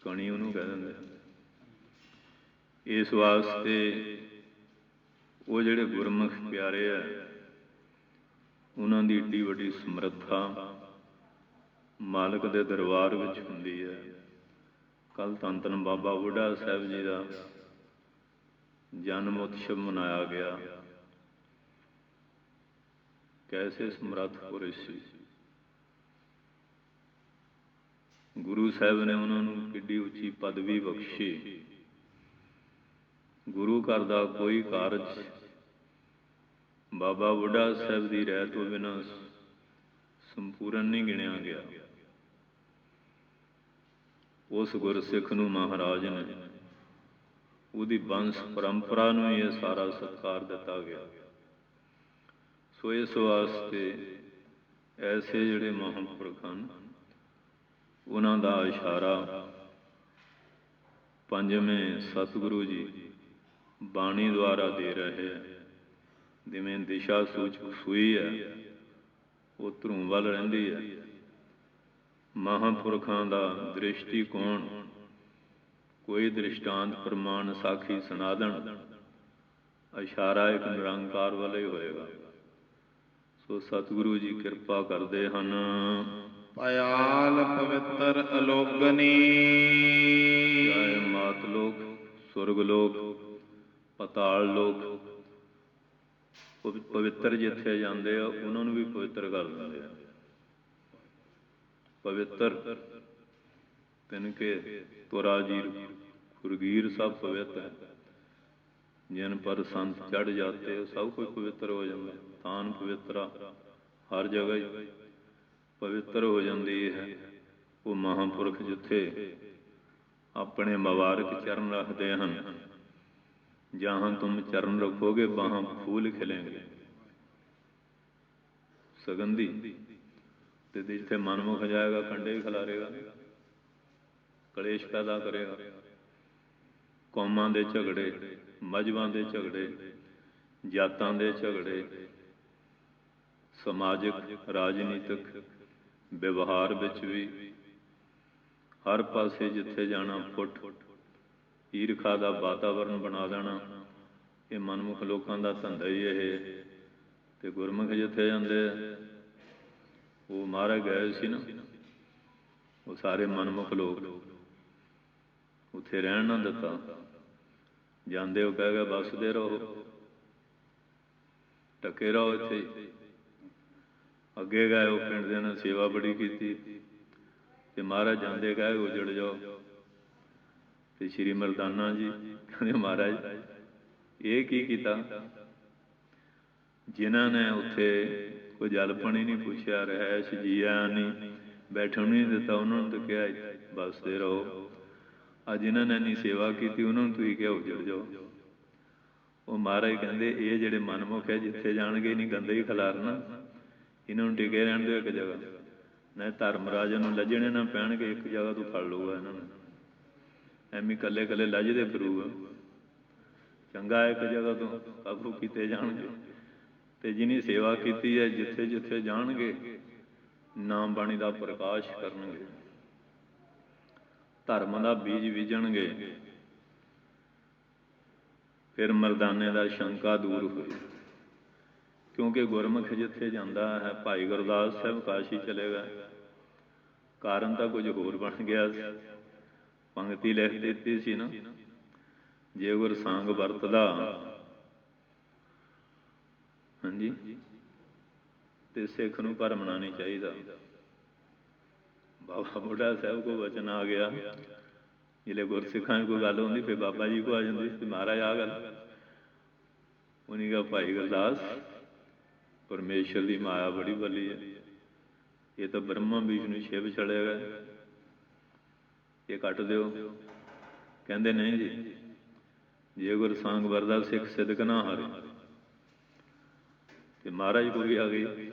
ਕਣੀ ਉਹਨੂੰ ਕਹਿ ਦਿੰਦੇ। ਇਸ ਵਾਸਤੇ ਉਹ ਜਿਹੜੇ ਗੁਰਮੁਖ ਪਿਆਰੇ ਆ, ਉਹਨਾਂ ਦੀ ਏਡੀ ਵੱਡੀ ਸਮਰੱਥਾ ਮਾਲਕ ਦੇ ਦਰਬਾਰ ਵਿੱਚ ਹੁੰਦੀ ਹੈ। ਕੱਲ੍ਹ ਧੰਨ ਧੰਨ ਬਾਬਾ ਬੁੱਢਾ ਸਾਹਿਬ ਜੀ ਦਾ ਜਨਮ ਉਤਸਵ ਮਨਾਇਆ ਗਿਆ। ਕੈਸੇ ਸਮਰੱਥ ਪੁਰਸ਼ ਸੀ। ਗੁਰੂ ਸਾਹਿਬ ਨੇ ਉਹਨਾਂ ਨੂੰ ਕਿੱਡੀ ਉੱਚੀ ਪਦਵੀ ਬਖਸ਼ੀ। ਗੁਰੂ ਘਰ ਦਾ ਕੋਈ ਕਾਰਜ ਬਾਬਾ ਬੁੱਢਾ ਸਾਹਿਬ ਦੀ ਰਹਿ ਤੋਂ ਬਿਨਾਂ ਸੰਪੂਰਨ ਨਹੀਂ ਗਿਣਿਆ ਗਿਆ। ਉਸ ਗੁਰਸਿੱਖ ਨੂੰ ਮਹਾਰਾਜ ਨੇ, ਉਹਦੀ ਬੰਸ ਪਰੰਪਰਾ ਨੂੰ ਇਹ ਸਾਰਾ ਸਤਿਕਾਰ ਦਿੱਤਾ ਗਿਆ। ਸੋ ਇਸ ਵਾਸਤੇ ਐਸੇ ਜਿਹੜੇ ਮਹਾਂਪੁਰਖ ਹਨ, ਉਹਨਾਂ ਦਾ ਇਸ਼ਾਰਾ ਪੰਜਵੇਂ ਸਤਿਗੁਰੂ ਜੀ ਬਾਣੀ ਦੁਆਰਾ ਦੇ ਰਹੇ ਹੈ। ਜਿਵੇਂ ਦਿਸ਼ਾ ਸੂਚਕ ਸੂਈ ਹੈ, ਉਹ ਧਰੂੰ ਵੱਲ ਰਹਿੰਦੀ ਹੈ। ਮਹਾਂਪੁਰਖਾਂ ਦਾ ਦ੍ਰਿਸ਼ਟੀਕੋਣ ਕੋਈ ਦ੍ਰਿਸ਼ਟਾਂਤ ਪ੍ਰਮਾਣ ਸਾਖੀ ਸੁਨਾਦਣ, ਇਸ਼ਾਰਾ ਇੱਕ ਨਿਰੰਕਾਰ ਵੱਲ ਹੀ ਹੋਏਗਾ। ਸੋ ਸਤਿਗੁਰੂ ਜੀ ਕਿਰਪਾ ਕਰਦੇ ਹਨ। ਭਇਆਲ ਪਵਿੱਤਰ ਅਲੋਗਨੀ, ਚਾਹੇ ਮਾਤ ਲੋਕ, ਸੁਰਗ ਲੋਕ, ਪਤਾਲ ਲੋਕ, ਪਵਿੱਤਰ ਜਿੱਥੇ ਜਾਂਦੇ ਆ ਉਹਨਾਂ ਨੂੰ ਵੀ ਪਵਿੱਤਰ ਕਰ ਦਿੰਦੇ ਆ। ਪਵਿੱਤਰ ਤਿਨਕੇ ਤੁਰਾ ਜੀਰ ਖੁਰਗੀਰ ਸਭ ਪਵਿੱਤ ਹੈ, ਜਿਨ ਪਰ ਸੰਤ ਚੜ੍ਹ ਜਾਤੇ ਸਭ ਕੁਝ ਪਵਿੱਤਰ ਹੋ ਜਾਂਦਾ। ਥਾਨ ਪਵਿੱਤਰਾ, ਹਰ ਜਗ੍ਹਾ ਹੀ ਪਵਿੱਤਰ ਹੋ ਜਾਂਦੀ ਹੈ। ਉਹ ਮਹਾਂਪੁਰਖ ਜਿੱਥੇ ਆਪਣੇ ਮੁਬਾਰਕ ਚਰਨ ਰੱਖਦੇ ਹਨ, ਜਹਾਂ ਤੁਮ ਚਰਨ ਰੱਖੋਗੇ ਬਾਹਾਂ ਫੂਲ ਖਿਲੇਂਗੇ। ਸੁਗੰਧੀ ਤੇ ਜਿੱਥੇ ਮਨਮੁਖ ਜਾਏਗਾ ਕੰਡੇ ਵੀ ਖਿਲਾਰੇਗਾ, ਕਲੇਸ਼ ਪੈਦਾ ਕਰੇਗਾ। ਕੌਮਾਂ ਦੇ ਝਗੜੇ, ਮਜ਼੍ਹਬਾਂ ਦੇ ਝਗੜੇ, ਜਾਤਾਂ ਦੇ ਝਗੜੇ, ਸਮਾਜਿਕ ਰਾਜਨੀਤਿਕ ਵਿਵਹਾਰ ਵਿੱਚ ਵੀ ਹਰ ਪਾਸੇ ਜਿੱਥੇ ਜਾਣਾ ਫੁੱਟ ਈਰਖਾ ਦਾ ਵਾਤਾਵਰਨ ਬਣਾ ਦੇਣਾ, ਇਹ ਮਨਮੁਖ ਲੋਕਾਂ ਦਾ ਧੰਦਾ ਹੀ ਇਹ। ਤੇ ਗੁਰਮੁਖ ਜਿੱਥੇ ਜਾਂਦੇ ਆ, ਉਹ ਮਹਾਰਾਜ ਗਏ ਸੀ ਨਾ, ਉਹ ਸਾਰੇ ਮਨਮੁਖ ਲੋਕ ਉੱਥੇ ਰਹਿਣ ਨਾ ਦਿੱਤਾ। ਜਾਂਦੇ ਉਹ ਕਹਿ ਗਏ ਵੱਸਦੇ ਰਹੋ, ਟਕੇ ਰਹੋ ਇੱਥੇ। ਅੱਗੇ ਗਏ, ਉਹ ਪਿੰਡ ਦੇ ਨਾਲ ਸੇਵਾ ਬੜੀ ਕੀਤੀ ਤੇ ਮਹਾਰਾਜ ਜਾਂਦੇ ਕਹੇ ਉਜੜ ਜਾਓ। ਤੇ ਸ਼੍ਰੀ ਮਰਦਾਨਾ ਜੀ ਕਹਿੰਦੇ, ਮਹਾਰਾਜ ਇਹ ਕੀ ਕੀਤਾ? ਜਿਨ੍ਹਾਂ ਨੇ ਉੱਥੇ ਕੋਈ ਜਲ ਪਾਣੀ ਨਹੀਂ ਪੁੱਛਿਆ, ਰਹਿਸ਼ ਜੀਆ ਨਹੀਂ, ਬੈਠਣ ਨਹੀਂ ਦਿੱਤਾ, ਉਹਨਾਂ ਨੂੰ ਤਾਂ ਕਿਹਾ ਵੱਸਦੇ ਰਹੋ। ਆ ਜਿਨ੍ਹਾਂ ਨੇ ਇੰਨੀ ਸੇਵਾ ਕੀਤੀ, ਉਹਨਾਂ ਨੂੰ ਤੁਸੀਂ ਕਿਹਾ ਉਜੜ ਜਾਓ। ਉਹ ਮਹਾਰਾਜ ਕਹਿੰਦੇ, ਇਹ ਜਿਹੜੇ ਮਨਮੁਖ ਹੈ ਜਿੱਥੇ ਜਾਣਗੇ ਨਹੀਂ ਗੰਦੇ ਹੀ ਖਿਲਾਰਨਾ, ਇਹਨਾਂ ਨੂੰ ਟਿਕੇ ਰਹਿਣ ਦਿਓ ਇੱਕ ਜਗ੍ਹਾ। ਨਹੀਂ ਧਰਮਰਾਜ ਨੂੰ ਲੱਜਣੇ ਨਾ ਪੈਣਗੇ, ਇੱਕ ਜਗ੍ਹਾ ਤੋਂ ਫੜ ਲਊਗਾ ਇਹਨਾਂ ਨੂੰ। ਐਵੇਂ ਇਕੱਲੇ ਇਕੱਲੇ ਲੱਜਦੇ ਫਿਰੂਗਾ। ਚੰਗਾ ਇੱਕ ਜਗ੍ਹਾ ਤੋਂ ਕਾਬੂ ਕੀਤੇ ਜਾਣਗੇ, ਤੇ ਜਿਹਨੀ ਸੇਵਾ ਕੀਤੀ ਹੈ ਜਿੱਥੇ ਜਿੱਥੇ ਜਾਣਗੇ ਨਾਮ ਬਾਣੀ ਦਾ ਪ੍ਰਕਾਸ਼ ਕਰਨਗੇ, ਧਰਮ ਦਾ ਬੀਜ ਬੀਜਣਗੇ। ਫਿਰ ਮਰਦਾਨੇ ਦਾ ਸ਼ੰਕਾ ਦੂਰ ਹੋਈ, ਕਿਉਂਕਿ ਗੁਰਮੁਖ ਜਿੱਥੇ ਜਾਂਦਾ ਹੈ, ਭਾਈ ਗੁਰਦਾਸ ਸਾਹਿਬ ਕਾਸ਼ੀ ਚਲੇ ਗਏ, ਕਾਰਨ ਤਾਂ ਕੁਝ ਹੋਰ ਬਣ ਗਿਆ ਸੀ। ਪੰਗਤੀ ਲਿਖ ਦਿੱਤੀ ਸੀ ਨਾ, ਜੇ ਗੁਰ ਸੰਗ ਵਰਤਦਾ, ਹਾਂਜੀ, ਤੇ ਸਿੱਖ ਨੂੰ ਭਰਮਣਾ ਨਹੀਂ ਚਾਹੀਦਾ। ਬਾਬਾ ਬੁੱਢਾ ਸਾਹਿਬ ਕੋ ਵਚਨ ਆ ਗਿਆ, ਜਿਹੜੇ ਗੁਰਸਿੱਖਾਂ ਕੋਈ ਗੱਲ ਹੁੰਦੀ ਫਿਰ ਬਾਬਾ ਜੀ ਕੋ ਆ ਜਾਂਦੀ ਸੀ, ਮਹਾਰਾਜ ਆ ਗੱਲ। ਉਹਨੇ ਕਿਹਾ ਭਾਈ ਗੁਰਦਾਸ, ਪਰਮੇਸ਼ਰ ਦੀ ਮਾਇਆ ਬੜੀ ਬਲੀ ਹੈ, ਇਹ ਤਾਂ ਬ੍ਰਹਮਾ ਵਿਸ਼ਨੂੰ ਸ਼ਿਵ ਚਲੇ ਗਏ, ਇਹ ਕੱਟ ਦਿਓ। ਕਹਿੰਦੇ ਨਹੀਂ ਜੀ, ਜੇ ਗੁਰ ਸੰਗ ਵਰਦਾ ਸਿੱਖ ਸਿਦਕ ਨਾ ਹਾਰੇ। ਤੇ ਮਹਾਰਾਜ ਕੋ ਵੀ ਆ ਗਈ।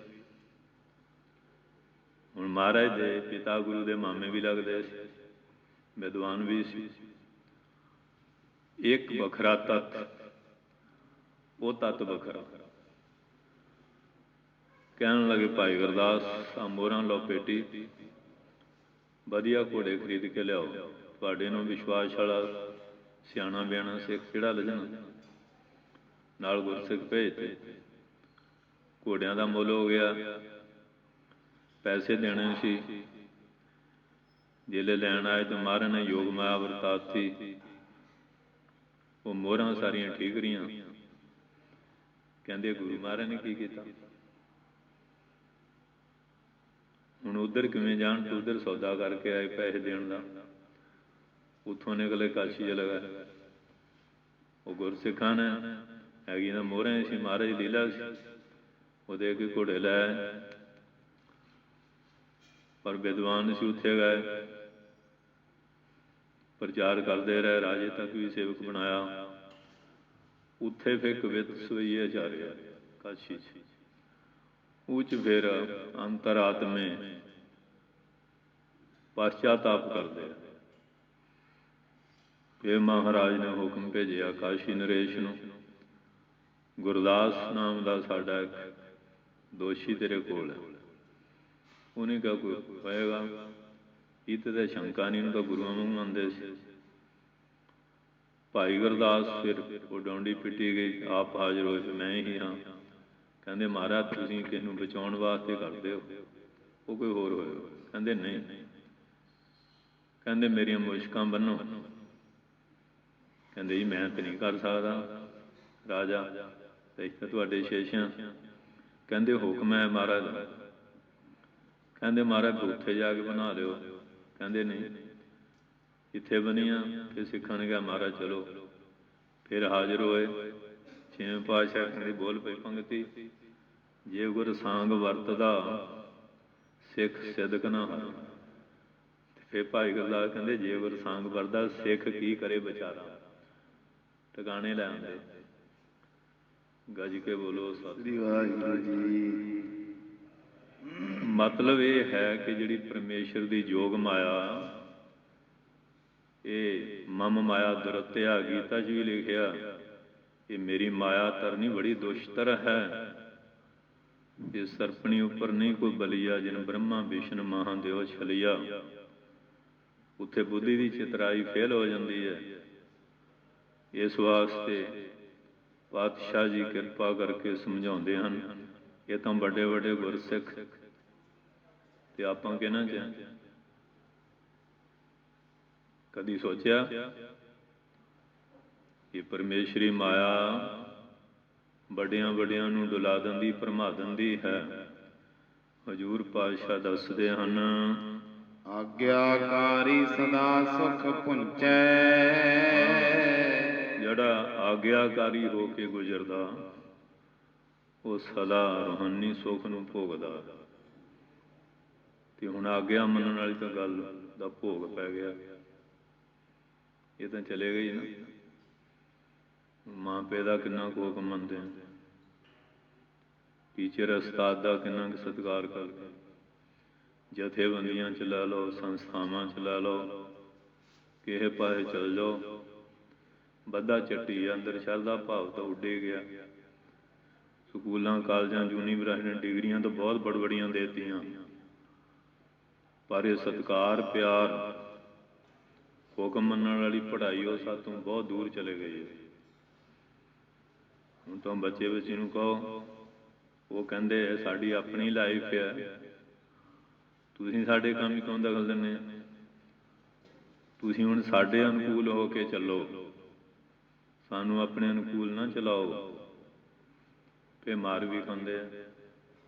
ਹੁਣ ਮਹਾਰਾਜ ਦੇ ਪਿਤਾ ਗੁਰੂ ਦੇ ਮਾਮੇ ਵੀ ਲੱਗਦੇ ਸੀ, ਵਿਦਵਾਨ ਵੀ ਸੀ। ਇੱਕ ਵੱਖਰਾ ਤੱਤ, ਉਹ ਤੱਤ ਵੱਖਰਾ। ਕਹਿਣ ਲੱਗੇ ਭਾਈ ਗੁਰਦਾਸ, ਆ ਮੋਹਰਾਂ ਲਓ ਪੇਟੀ, ਵਧੀਆ ਘੋੜੇ ਖਰੀਦ ਕੇ ਲਿਆਓ, ਤੁਹਾਡੇ ਨੂੰ ਵਿਸ਼ਵਾਸ ਵਾਲਾ ਸਿਆਣਾ ਬਿਆਣਾ ਸਿੱਖ ਕਿਹੜਾ ਲੱਜਣਾ। ਨਾਲ ਗੁਰਸਿੱਖ ਭੇਜਤੇ, ਘੋੜਿਆਂ ਦਾ ਮੁੱਲ ਹੋ ਗਿਆ, ਪੈਸੇ ਦੇਣੇ ਸੀ। ਜਿਲੇ ਲੈਣ ਆਏ ਤਾਂ ਮਹਾਰਾਜ ਨੇ ਯੋਗ ਮਾਇਆ ਵਰਤਾਤੀ, ਉਹ ਮੋਹਰਾਂ ਸਾਰੀਆਂ ਠੀਕ ਰਹੀਆਂ। ਕਹਿੰਦੇ ਗੁਰੂ ਮਹਾਰਾਜ ਨੇ ਕੀ ਕੀਤਾ। ਹੁਣ ਉੱਧਰ ਕਿਵੇਂ ਜਾਣ, ਤੇ ਉੱਧਰ ਸੌਦਾ ਕਰਕੇ ਆਏ ਪੈਸੇ ਦੇਣ ਦਾ, ਉੱਥੋਂ ਨਿਕਲੇ ਕਾਸ਼ੀ ਚਲੇ ਗਏ। ਉਹ ਗੁਰਸਿੱਖਾਂ ਨੇ ਹੈਗੀਆਂ ਤਾਂ ਮੋਹਰਾਂ ਸੀ, ਮਹਾਰਾਜ ਲੀਲਾ ਸੀ, ਉਹ ਦੇ ਕੇ ਘੋੜੇ ਲੈ, ਪਰ ਵਿਦਵਾਨ ਸੀ, ਉੱਥੇ ਗਏ, ਪ੍ਰਚਾਰ ਕਰਦੇ ਰਹੇ, ਰਾਜੇ ਤੱਕ ਵੀ ਸੇਵਕ ਬਣਾਇਆ। ਉੱਥੇ ਫਿਰ ਕਵਿਤ ਸਵਈਏ ਜਾ ਰਿਹਾ ਕਾਸ਼ੀ 'ਚ, ਉਹ 'ਚ ਫਿਰ ਅੰਤਰਾਤਮੇ ਪਛਚਾਤਾਪ ਕਰਦੇ। ਫਿਰ ਮਹਾਰਾਜ ਨੇ ਹੁਕਮ ਭੇਜਿਆ ਕਾਸ਼ੀ ਨਰੇਸ਼ ਨੂੰ, ਗੁਰਦਾਸ ਨਾਮ ਦਾ ਸਾਡਾ ਇੱਕ ਦੋਸ਼ੀ ਤੇਰੇ ਕੋਲ ਹੈ। ਉਹਨੇ ਕਿਹਾ ਕੋਈ ਹੋਏਗਾ, ਇਹ ਤਾਂ ਸ਼ੰਕਾ ਨਹੀਂ, ਉਹਨੂੰ ਤਾਂ ਗੁਰੂਆਂ ਨੂੰ ਮੰਨਦੇ ਸੀ। ਭਾਈ ਗੁਰਦਾਸ ਫਿਰ ਉਹ ਡੌਂਡੀ ਪਿੱਟੀ ਗਈ, ਆਪ ਹਾਜ਼ਰ ਹੋਏ, ਮੈਂ ਹੀ ਹਾਂ। ਕਹਿੰਦੇ ਮਹਾਰਾਜ ਤੁਸੀਂ ਕਿਸ ਨੂੰ ਬਚਾਉਣ ਵਾਸਤੇ ਕਰਦੇ ਹੋ, ਉਹ ਕੋਈ ਹੋਰ ਹੋਏਗਾ। ਕਹਿੰਦੇ ਨਹੀਂ, ਕਹਿੰਦੇ ਮੇਰੀਆਂ ਮੁਸ਼ਕਾਂ ਬੰਨੋ। ਕਹਿੰਦੇ ਜੀ ਮੈਂ ਤਾਂ ਨਹੀਂ ਕਰ ਸਕਦਾ ਰਾਜਾ, ਤੇ ਤੁਹਾਡੇ ਸ਼ੇਸ਼ਾਂ। ਕਹਿੰਦੇ ਹੁਕਮ ਹੈ ਮਹਾਰਾਜ ਦਾ। ਕਹਿੰਦੇ ਮਹਾਰਾਜ ਉੱਥੇ ਜਾ ਕੇ ਬਣਾ ਲਿਓ। ਕਹਿੰਦੇ ਨਹੀਂ, ਇੱਥੇ ਬਣੀਆਂ। ਫਿਰ ਸਿੱਖਾਂ ਨੇ ਕਿਹਾ ਮਹਾਰਾਜ ਚਲੋ, ਫਿਰ ਹਾਜ਼ਰ ਹੋਏ। ਛੇਵੇਂ ਪਾਤਸ਼ਾਹ ਕਹਿੰਦੇ ਬੋਲ ਪਈ ਪੰਗਤੀ, ਜੇ ਗੁਰ ਸਾਂਗ ਵਰਤਦਾ ਸਿੱਖ ਸਿਦਕ ਨਾ ਹਾਰੇ। ਫਿਰ ਭਾਈ ਗੁਰਦਾਸ ਕਹਿੰਦੇ ਜੇ ਗੁਰ ਸਾਂਗ ਵਰਤਦਾ ਸਿੱਖ ਕੀ ਕਰੇ ਵਿਚਾਰਾ। ਟਿਕਾਣੇ ਲੈ ਆਉਂਦੇ, ਗੱਜ ਕੇ ਬੋਲੋ ਸਤਿ ਵਾਹਿਗੁਰੂ ਜੀ। ਮਤਲਬ ਇਹ ਹੈ ਕਿ ਜਿਹੜੀ ਪਰਮੇਸ਼ਰ ਦੀ ਜੋਗ ਮਾਇਆ, ਇਹ ਮਮ ਮਾਇਆ ਦੁਰਤਿਆ, ਗੀਤਾ 'ਚ ਵੀ ਲਿਖਿਆ, ਇਹ ਮੇਰੀ ਮਾਇਆ ਤਰਨੀ ਬੜੀ ਦੁਸ਼ਤਰ ਹੈ। ਇਸ ਸਰਪਣੀ ਉੱਪਰ ਨਹੀਂ ਕੋਈ ਬਲੀਆ, ਜਿਨ ਬ੍ਰਹਮਾ ਵਿਸ਼ਨ ਮਹਾਦੇਵ ਛਲਿਆ। ਉੱਥੇ ਬੁੱਧੀ ਦੀ ਚਿਤਰਾਈ ਫੇਲ ਹੋ ਜਾਂਦੀ ਹੈ। ਇਸ ਵਾਸਤੇ ਪਾਤਸ਼ਾਹ ਜੀ ਕਿਰਪਾ ਕਰਕੇ ਸਮਝਾਉਂਦੇ ਹਨ। ਇਹ ਤਾਂ ਵੱਡੇ ਵੱਡੇ ਗੁਰਸਿੱਖ, ਤੇ ਆਪਾਂ ਕਹਿਣਾ ਚਾਹੀਦਾ, ਕਦੀ ਸੋਚਿਆ ਕਿ ਪਰਮੇਸ਼ਰੀ ਮਾਇਆ ਵੱਡਿਆਂ ਵੱਡਿਆਂ ਨੂੰ ਡੁਲਾ ਦਿੰਦੀ, ਭਰਮਾ ਦਿੰਦੀ ਹੈ। ਹਜ਼ੂਰ ਪਾਤਸ਼ਾਹ ਦੱਸਦੇ ਹਨ, ਆਗਿਆਕਾਰੀ ਸਦਾ ਸੁਖ ਪੁੰਚੈ। ਜਿਹੜਾ ਆਗਿਆਕਾਰੀ ਹੋ ਕੇ ਗੁਜ਼ਰਦਾ, ਉਹ ਸਦਾ ਰੂਹਾਨੀ ਸੁੱਖ ਨੂੰ ਭੋਗਦਾ। ਤੇ ਹੁਣ ਆਗਿਆ ਮੰਨਣ ਵਾਲੀ ਤਾਂ ਗੱਲ ਦਾ ਭੋਗ ਪੈ ਗਿਆ, ਇਹ ਤਾਂ ਚਲੇ ਗਈ ਨਾ। ਮਾਂ ਪਿਓ ਦਾ ਕਿੰਨਾ ਕੁ ਹੁਕਮ ਮੰਨਦੇ, ਟੀਚਰ ਉਸਤਾਦ ਦਾ ਕਿੰਨਾ ਕੁ ਸਤਿਕਾਰ ਕਰਦੇ। ਜਥੇਬੰਦੀਆਂ 'ਚ ਲੈ ਲਓ, ਸੰਸਥਾਵਾਂ 'ਚ ਲੈ ਲਓ, ਕਿਸੇ ਪਾਸੇ ਚਲ ਜਾਓ, ਬੱਧਾ ਚੱਟੀ ਅੰਦਰ ਸ਼ਰਧਾ ਭਾਵ ਤਾਂ ਉੱਡੇ ਗਿਆ। ਸਕੂਲਾਂ ਕਾਲਜਾਂ ਯੂਨੀਵਰਸਿਟੀਆਂ ਨੇ ਡਿਗਰੀਆਂ ਤਾਂ ਬਹੁਤ ਬੜਬੜੀਆਂ ਦੇ ਦਿੱਤੀਆਂ, ਪਰ ਇਹ ਸਤਿਕਾਰ ਪਿਆਰ ਹੁਕਮ ਮੰਨਣ ਵਾਲੀ ਪੜ੍ਹਾਈ ਉਹ ਸਾਤੋਂ ਬਹੁਤ ਦੂਰ ਚਲੇ ਗਈ ਹੈ। ਹੁਣ ਤਾਂ ਬੱਚੇ ਨੂੰ ਕਹੋ, ਉਹ ਕਹਿੰਦੇ ਸਾਡੀ ਆਪਣੀ ਲਾਈਫ ਹੈ, ਤੁਸੀਂ ਸਾਡੇ ਕੰਮ ਹੀ ਕਿਉਂ ਦਖਲ ਦਿੰਦੇ? ਤੁਸੀਂ ਹੁਣ ਸਾਡੇ ਅਨੁਕੂਲ ਹੋ ਕੇ ਚੱਲੋ, ਸਾਨੂੰ ਆਪਣੇ ਅਨੁਕੂਲ ਨਾ ਚਲਾਓ। ਤੇ ਮਾਰ ਵੀ ਖਾਂਦੇ ਆ।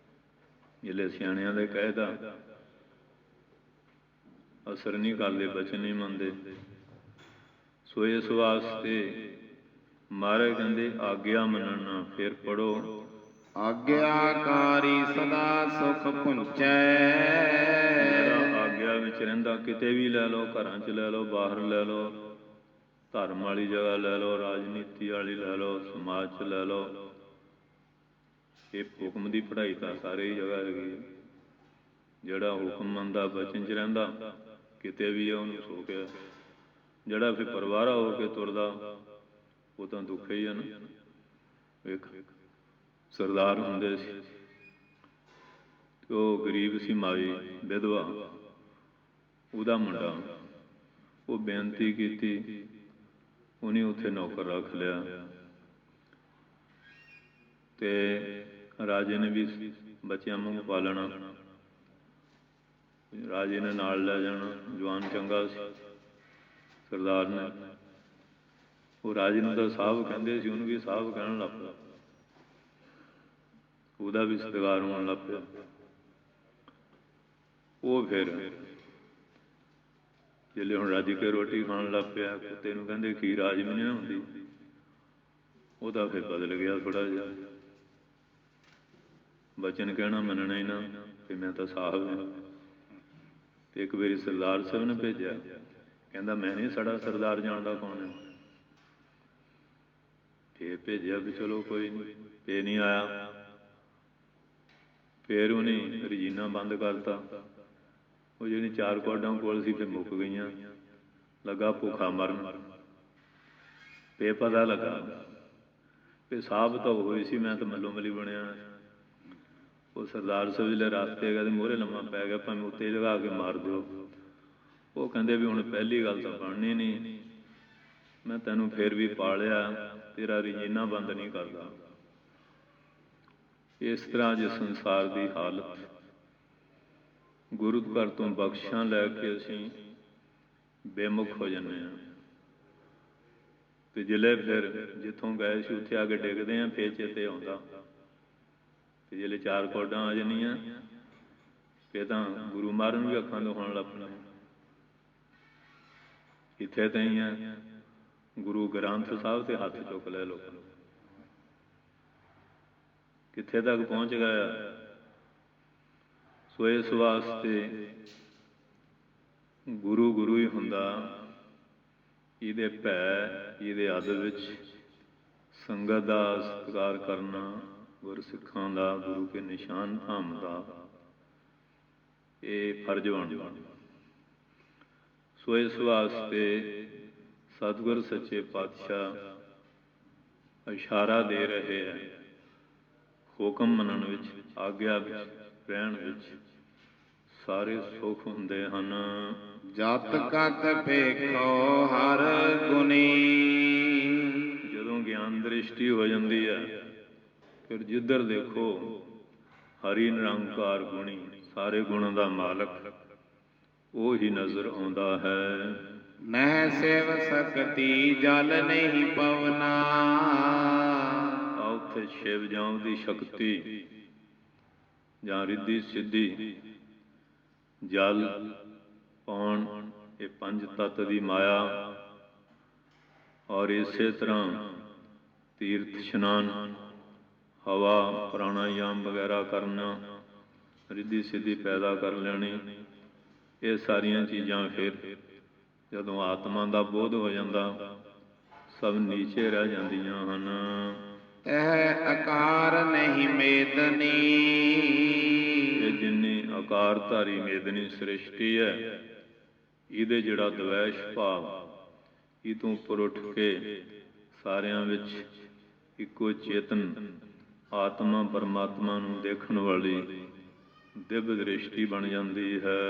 ਜਿਹੜੇ ਸਿਆਣਿਆਂ ਦੇ ਕਹਿਦਾ ਅਸਰ ਨਹੀਂ ਕਰਦੇ, ਬਚਨ ਨਹੀਂ ਮੰਨਦੇ। ਸੋ ਇਸ ਵਾਸਤੇ ਮਹਾਰਾਜ ਕਹਿੰਦੇ ਆਗਿਆ ਮੰਨਣਾ। ਫਿਰ ਪੜੋ, ਆਗਿਆਕਾਰੀ ਸਦਾ ਸੁਖ ਪੁੰਚੈ। ਜਿਹੜਾ ਆਗਿਆ ਵਿੱਚ ਰਹਿੰਦਾ, ਕਿਤੇ ਵੀ ਲੈ ਲਓ, ਘਰਾਂ 'ਚ ਲੈ ਲਓ, ਬਾਹਰ ਲੈ ਲਓ, ਧਰਮ ਵਾਲੀ ਜਗ੍ਹਾ ਲੈ ਲਓ, ਰਾਜਨੀਤੀ ਵਾਲੀ ਲੈ ਲਓ, ਸਮਾਜ 'ਚ ਲੈ ਲਓ। ਇਹ ਹੁਕਮ ਦੀ ਪੜ੍ਹਾਈ ਤਾਂ ਸਾਰੇ ਹੀ ਜਗ੍ਹਾ ਹੈਗੀ। ਜਿਹੜਾ ਹੁਕਮ ਮੰਨਦਾ, ਬਚਨ 'ਚ ਰਹਿੰਦਾ, ਕਿਤੇ ਵੀ ਉਹਨੂੰ ਸੁੱਖ ਹੈ। ਜਿਹੜਾ ਫਿਰ ਪਰਵਾਰਾ ਹੋ ਕੇ ਤੁਰਦਾ, ਉਹ ਤਾਂ ਦੁੱਖ ਹੀ ਹੈ ਨਾ। ਵੇਖ ਸਰਦਾਰ ਹੁੰਦੇ ਸੀ, ਉਹ ਗਰੀਬ ਸੀ, ਮਾਈ ਵਿਧਵਾ, ਉਹਦਾ ਮੁੰਡਾ, ਉਹ ਬੇਨਤੀ ਕੀਤੀ, ਉਹਨੇ ਉੱਥੇ ਨੌਕਰ ਰੱਖ ਲਿਆ। ਤੇ ਰਾਜੇ ਨੇ ਵੀ ਬੱਚਿਆਂ ਵਾਂਗ ਪਾਲਣਾ, ਰਾਜੇ ਨੇ ਨਾਲ ਲੈ ਜਾਣਾ। ਜਵਾਨ ਚੰਗਾ ਸੀ ਸਰਦਾਰ ਨੇ, ਉਹ ਰਾਜੇ ਨੂੰ ਤਾਂ ਸਾਹਿਬ ਕਹਿੰਦੇ ਸੀ, ਉਹਨੂੰ ਵੀ ਸਾਹਿਬ ਕਹਿਣ ਲੱਗ ਪਿਆ। ਉਹਦਾ ਵੀ ਸਤਿਕਾਰ ਹੋਣ ਲੱਗ ਪਿਆ। ਉਹ ਫਿਰ ਜਿਹੜੇ ਹੁਣ ਰੱਜ ਕੇ ਰੋਟੀ ਖਾਣ ਲੱਗ ਪਿਆ, ਕੁੱਤੇ ਨੂੰ ਕਹਿੰਦੇ ਕੀ ਰਾਜ ਵੀ ਨਹੀਂ ਹੁੰਦੀ, ਉਹਦਾ ਫਿਰ ਬਦਲ ਗਿਆ ਥੋੜ੍ਹਾ ਜਿਹਾ। ਬਚਨ ਕਹਿਣਾ ਮੰਨਣਾ ਹੀ ਨਾ, ਤੇ ਮੈਂ ਤਾਂ ਸਾਹਿਬ ਹਾਂ। ਤੇ ਇੱਕ ਵਾਰੀ ਸਰਦਾਰ ਸਾਹਿਬ ਨੇ ਭੇਜਿਆ, ਕਹਿੰਦਾ ਮੈਂ ਨਹੀਂ ਸਾਡਾ ਸਰਦਾਰ ਜਾਣਦਾ ਕੌਣ ਹੈ। ਫਿਰ ਭੇਜਿਆ ਵੀ ਚਲੋ ਕੋਈ ਨਹੀਂ, ਫੇਰ ਨਹੀਂ ਆਇਆ। ਫਿਰ ਉਹਨੇ ਰਜੀਨਾ ਬੰਦ ਕਰਤਾ। ਉਹ ਜਿਹੜੀ 4 ਕੁਆਡਾਂ ਕੋਲ ਸੀ ਫਿਰ ਮੁੱਕ ਗਈਆਂ। ਲੱਗਾ ਭੁੱਖਾ ਮਰਨ। ਤੇ ਪਤਾ ਲੱਗਾ ਵੀ ਸਾਹਬ ਤਾਂ ਹੋਈ ਸੀ, ਮੈਂ ਤਾਂ ਮੱਲੋ ਮੱਲੀ ਬਣਿਆ। ਉਹ ਸਰਦਾਰ ਸਾਹਿਬ ਜਿਹੜੇ ਰਸਤੇ ਗਏ, ਮੂਹਰੇ ਲੰਮਾ ਪੈ ਗਿਆ, ਭਾਵੇਂ ਉੱਤੇ ਲਗਾ ਕੇ ਮਾਰ ਦਿਓ। ਉਹ ਕਹਿੰਦੇ ਵੀ ਹੁਣ ਪਹਿਲੀ ਗੱਲ ਤਾਂ ਬਣਨੀ ਨਹੀਂ, ਮੈਂ ਤੈਨੂੰ ਫਿਰ ਵੀ ਪਾਲਿਆ, ਤੇਰਾ ਰਜੀਨਾ ਬੰਦ ਨਹੀਂ ਕਰਦਾ। ਇਸ ਤਰ੍ਹਾਂ ਜੇ ਸੰਸਾਰ ਦੀ ਹਾਲਤ, ਗੁਰੂ ਘਰ ਤੋਂ ਬਖਸ਼ਾਂ ਲੈ ਕੇ ਅਸੀਂ ਬੇਮੁਖ ਹੋ ਜਾਂਦੇ ਹਾਂ। ਤੇ ਜਿਲੇ ਫਿਰ ਜਿੱਥੋਂ ਗਏ ਸੀ ਉੱਥੇ ਆ ਕੇ ਡਿੱਗਦੇ ਹਾਂ, ਫਿਰ ਚੇਤੇ ਆਉਂਦਾ। ਤੇ ਜਿਹੜੇ 4 ਕੁਆਡਾਂ ਆ ਜਾਂਦੀਆਂ, ਫਿਰ ਤਾਂ ਗੁਰੂ ਮਾਰਨ ਵੀ ਅੱਖਾਂ ਤੋਂ ਹੋਣ ਲੱਗ ਪੈਂਦੇ। ਇੱਥੇ ਤਾਂ ਹੀ ਆ, ਗੁਰੂ ਗ੍ਰੰਥ ਸਾਹਿਬ ਤੇ ਹੱਥ ਚੁੱਕ ਲੈ ਲੋ, ਕਿੱਥੇ ਤੱਕ ਪਹੁੰਚ ਗਿਆ। ਸੋ ਇਸ ਵਾਸਤੇ ਗੁਰੂ ਗੁਰੂ ਹੀ ਹੁੰਦਾ। ਇਹਦੇ ਭੈ, ਇਹਦੇ ਅਦਬ ਵਿੱਚ ਸੰਗਤ ਦਾ ਸਤਿਕਾਰ ਕਰਨਾ, ਗੁਰਸਿੱਖਾਂ ਦਾ, ਗੁਰੂ ਕੇ ਨਿਸ਼ਾਨ ਧਾਮ ਦਾ ਇਹ ਫਰਜ਼ ਬਣਦਾ। ਸੋ ਇਸ ਵਾਸਤੇ ਸਤਿਗੁਰ ਸੱਚੇ ਪਾਤਸ਼ਾਹ ਇਸ਼ਾਰਾ ਦੇ ਰਹੇ ਹੈ, ਹੁਕਮ ਮੰਨਣ ਵਿੱਚ, ਆਗਿਆ ਵਿੱਚ, ਰਹਿਣ ਵਿੱਚ ਸਾਰੇ ਸੁੱਖ ਹੁੰਦੇ ਹਨ। ਜਤ ਕਤ ਵੇਖੋ ਹਰ ਗੁਣੀ। ਜਦੋਂ ਗਿਆਨ ਦ੍ਰਿਸ਼ਟੀ ਹੋ ਜਾਂਦੀ ਹੈ, ਫਿਰ ਜਿੱਧਰ ਦੇਖੋ ਹਰੀ ਨਿਰੰਕਾਰ ਗੁਣੀ, ਸਾਰੇ ਗੁਣਾਂ ਦਾ ਮਾਲਕ ਉਹ ਹੀ ਨਜ਼ਰ ਆਉਂਦਾ ਹੈ। ਨਹਿ ਸੇਵ ਸਕਤੀ ਜਲ ਨਹੀਂ ਪਵਨਾ। ਆ ਉੱਥੇ ਸ਼ਿਵ ਜਾਮ ਦੀ ਸ਼ਕਤੀ ਜਾਂ ਰਿੱਧੀ ਸਿੱਧੀ, ਜਲ, ਪੌਣ, ਇਹ 5 ਤੱਤ ਦੀ ਮਾਇਆ। ਔਰ ਇਸੇ ਤਰ੍ਹਾਂ ਤੀਰਥ ਇਸ਼ਨਾਨ, ਹਵਾ, ਪ੍ਰਾਣਾਯਾਮ ਵਗੈਰਾ ਕਰਨਾ, ਰਿੱਧੀ ਸਿੱਧੀ ਪੈਦਾ ਕਰ ਲੈਣੀ। ਇਹ ਸਾਰੀਆਂ ਚੀਜ਼ਾਂ ਫਿਰ ਜਦੋਂ ਆਤਮਾ ਦਾ ਬੋਧ ਹੋ ਜਾਂਦਾ, ਸਭ ਨੀਚੇ ਰਹਿ ਜਾਂਦੀਆਂ ਹਨ। ਇਹ ਆਕਾਰ ਨਹੀਂ ਮੇਦਨੀ। ਇਹ ਜਿੰਨੀ ਆਕਾਰਧਾਰੀ ਮੇਦਨੀ ਸ੍ਰਿਸ਼ਟੀ ਹੈ, ਇਹਦੇ ਜਿਹੜਾ ਦਵੈਸ਼ ਭਾਵ, ਇਹ ਤੋਂ ਉੱਪਰ ਉੱਠ ਕੇ ਸਾਰਿਆਂ ਵਿੱਚ ਇੱਕੋ ਚੇਤਨ ਆਤਮਾ ਪਰਮਾਤਮਾ ਨੂੰ ਦੇਖਣ ਵਾਲੀ ਦਿਵ ਦ੍ਰਿਸ਼ਟੀ ਬਣ ਜਾਂਦੀ ਹੈ।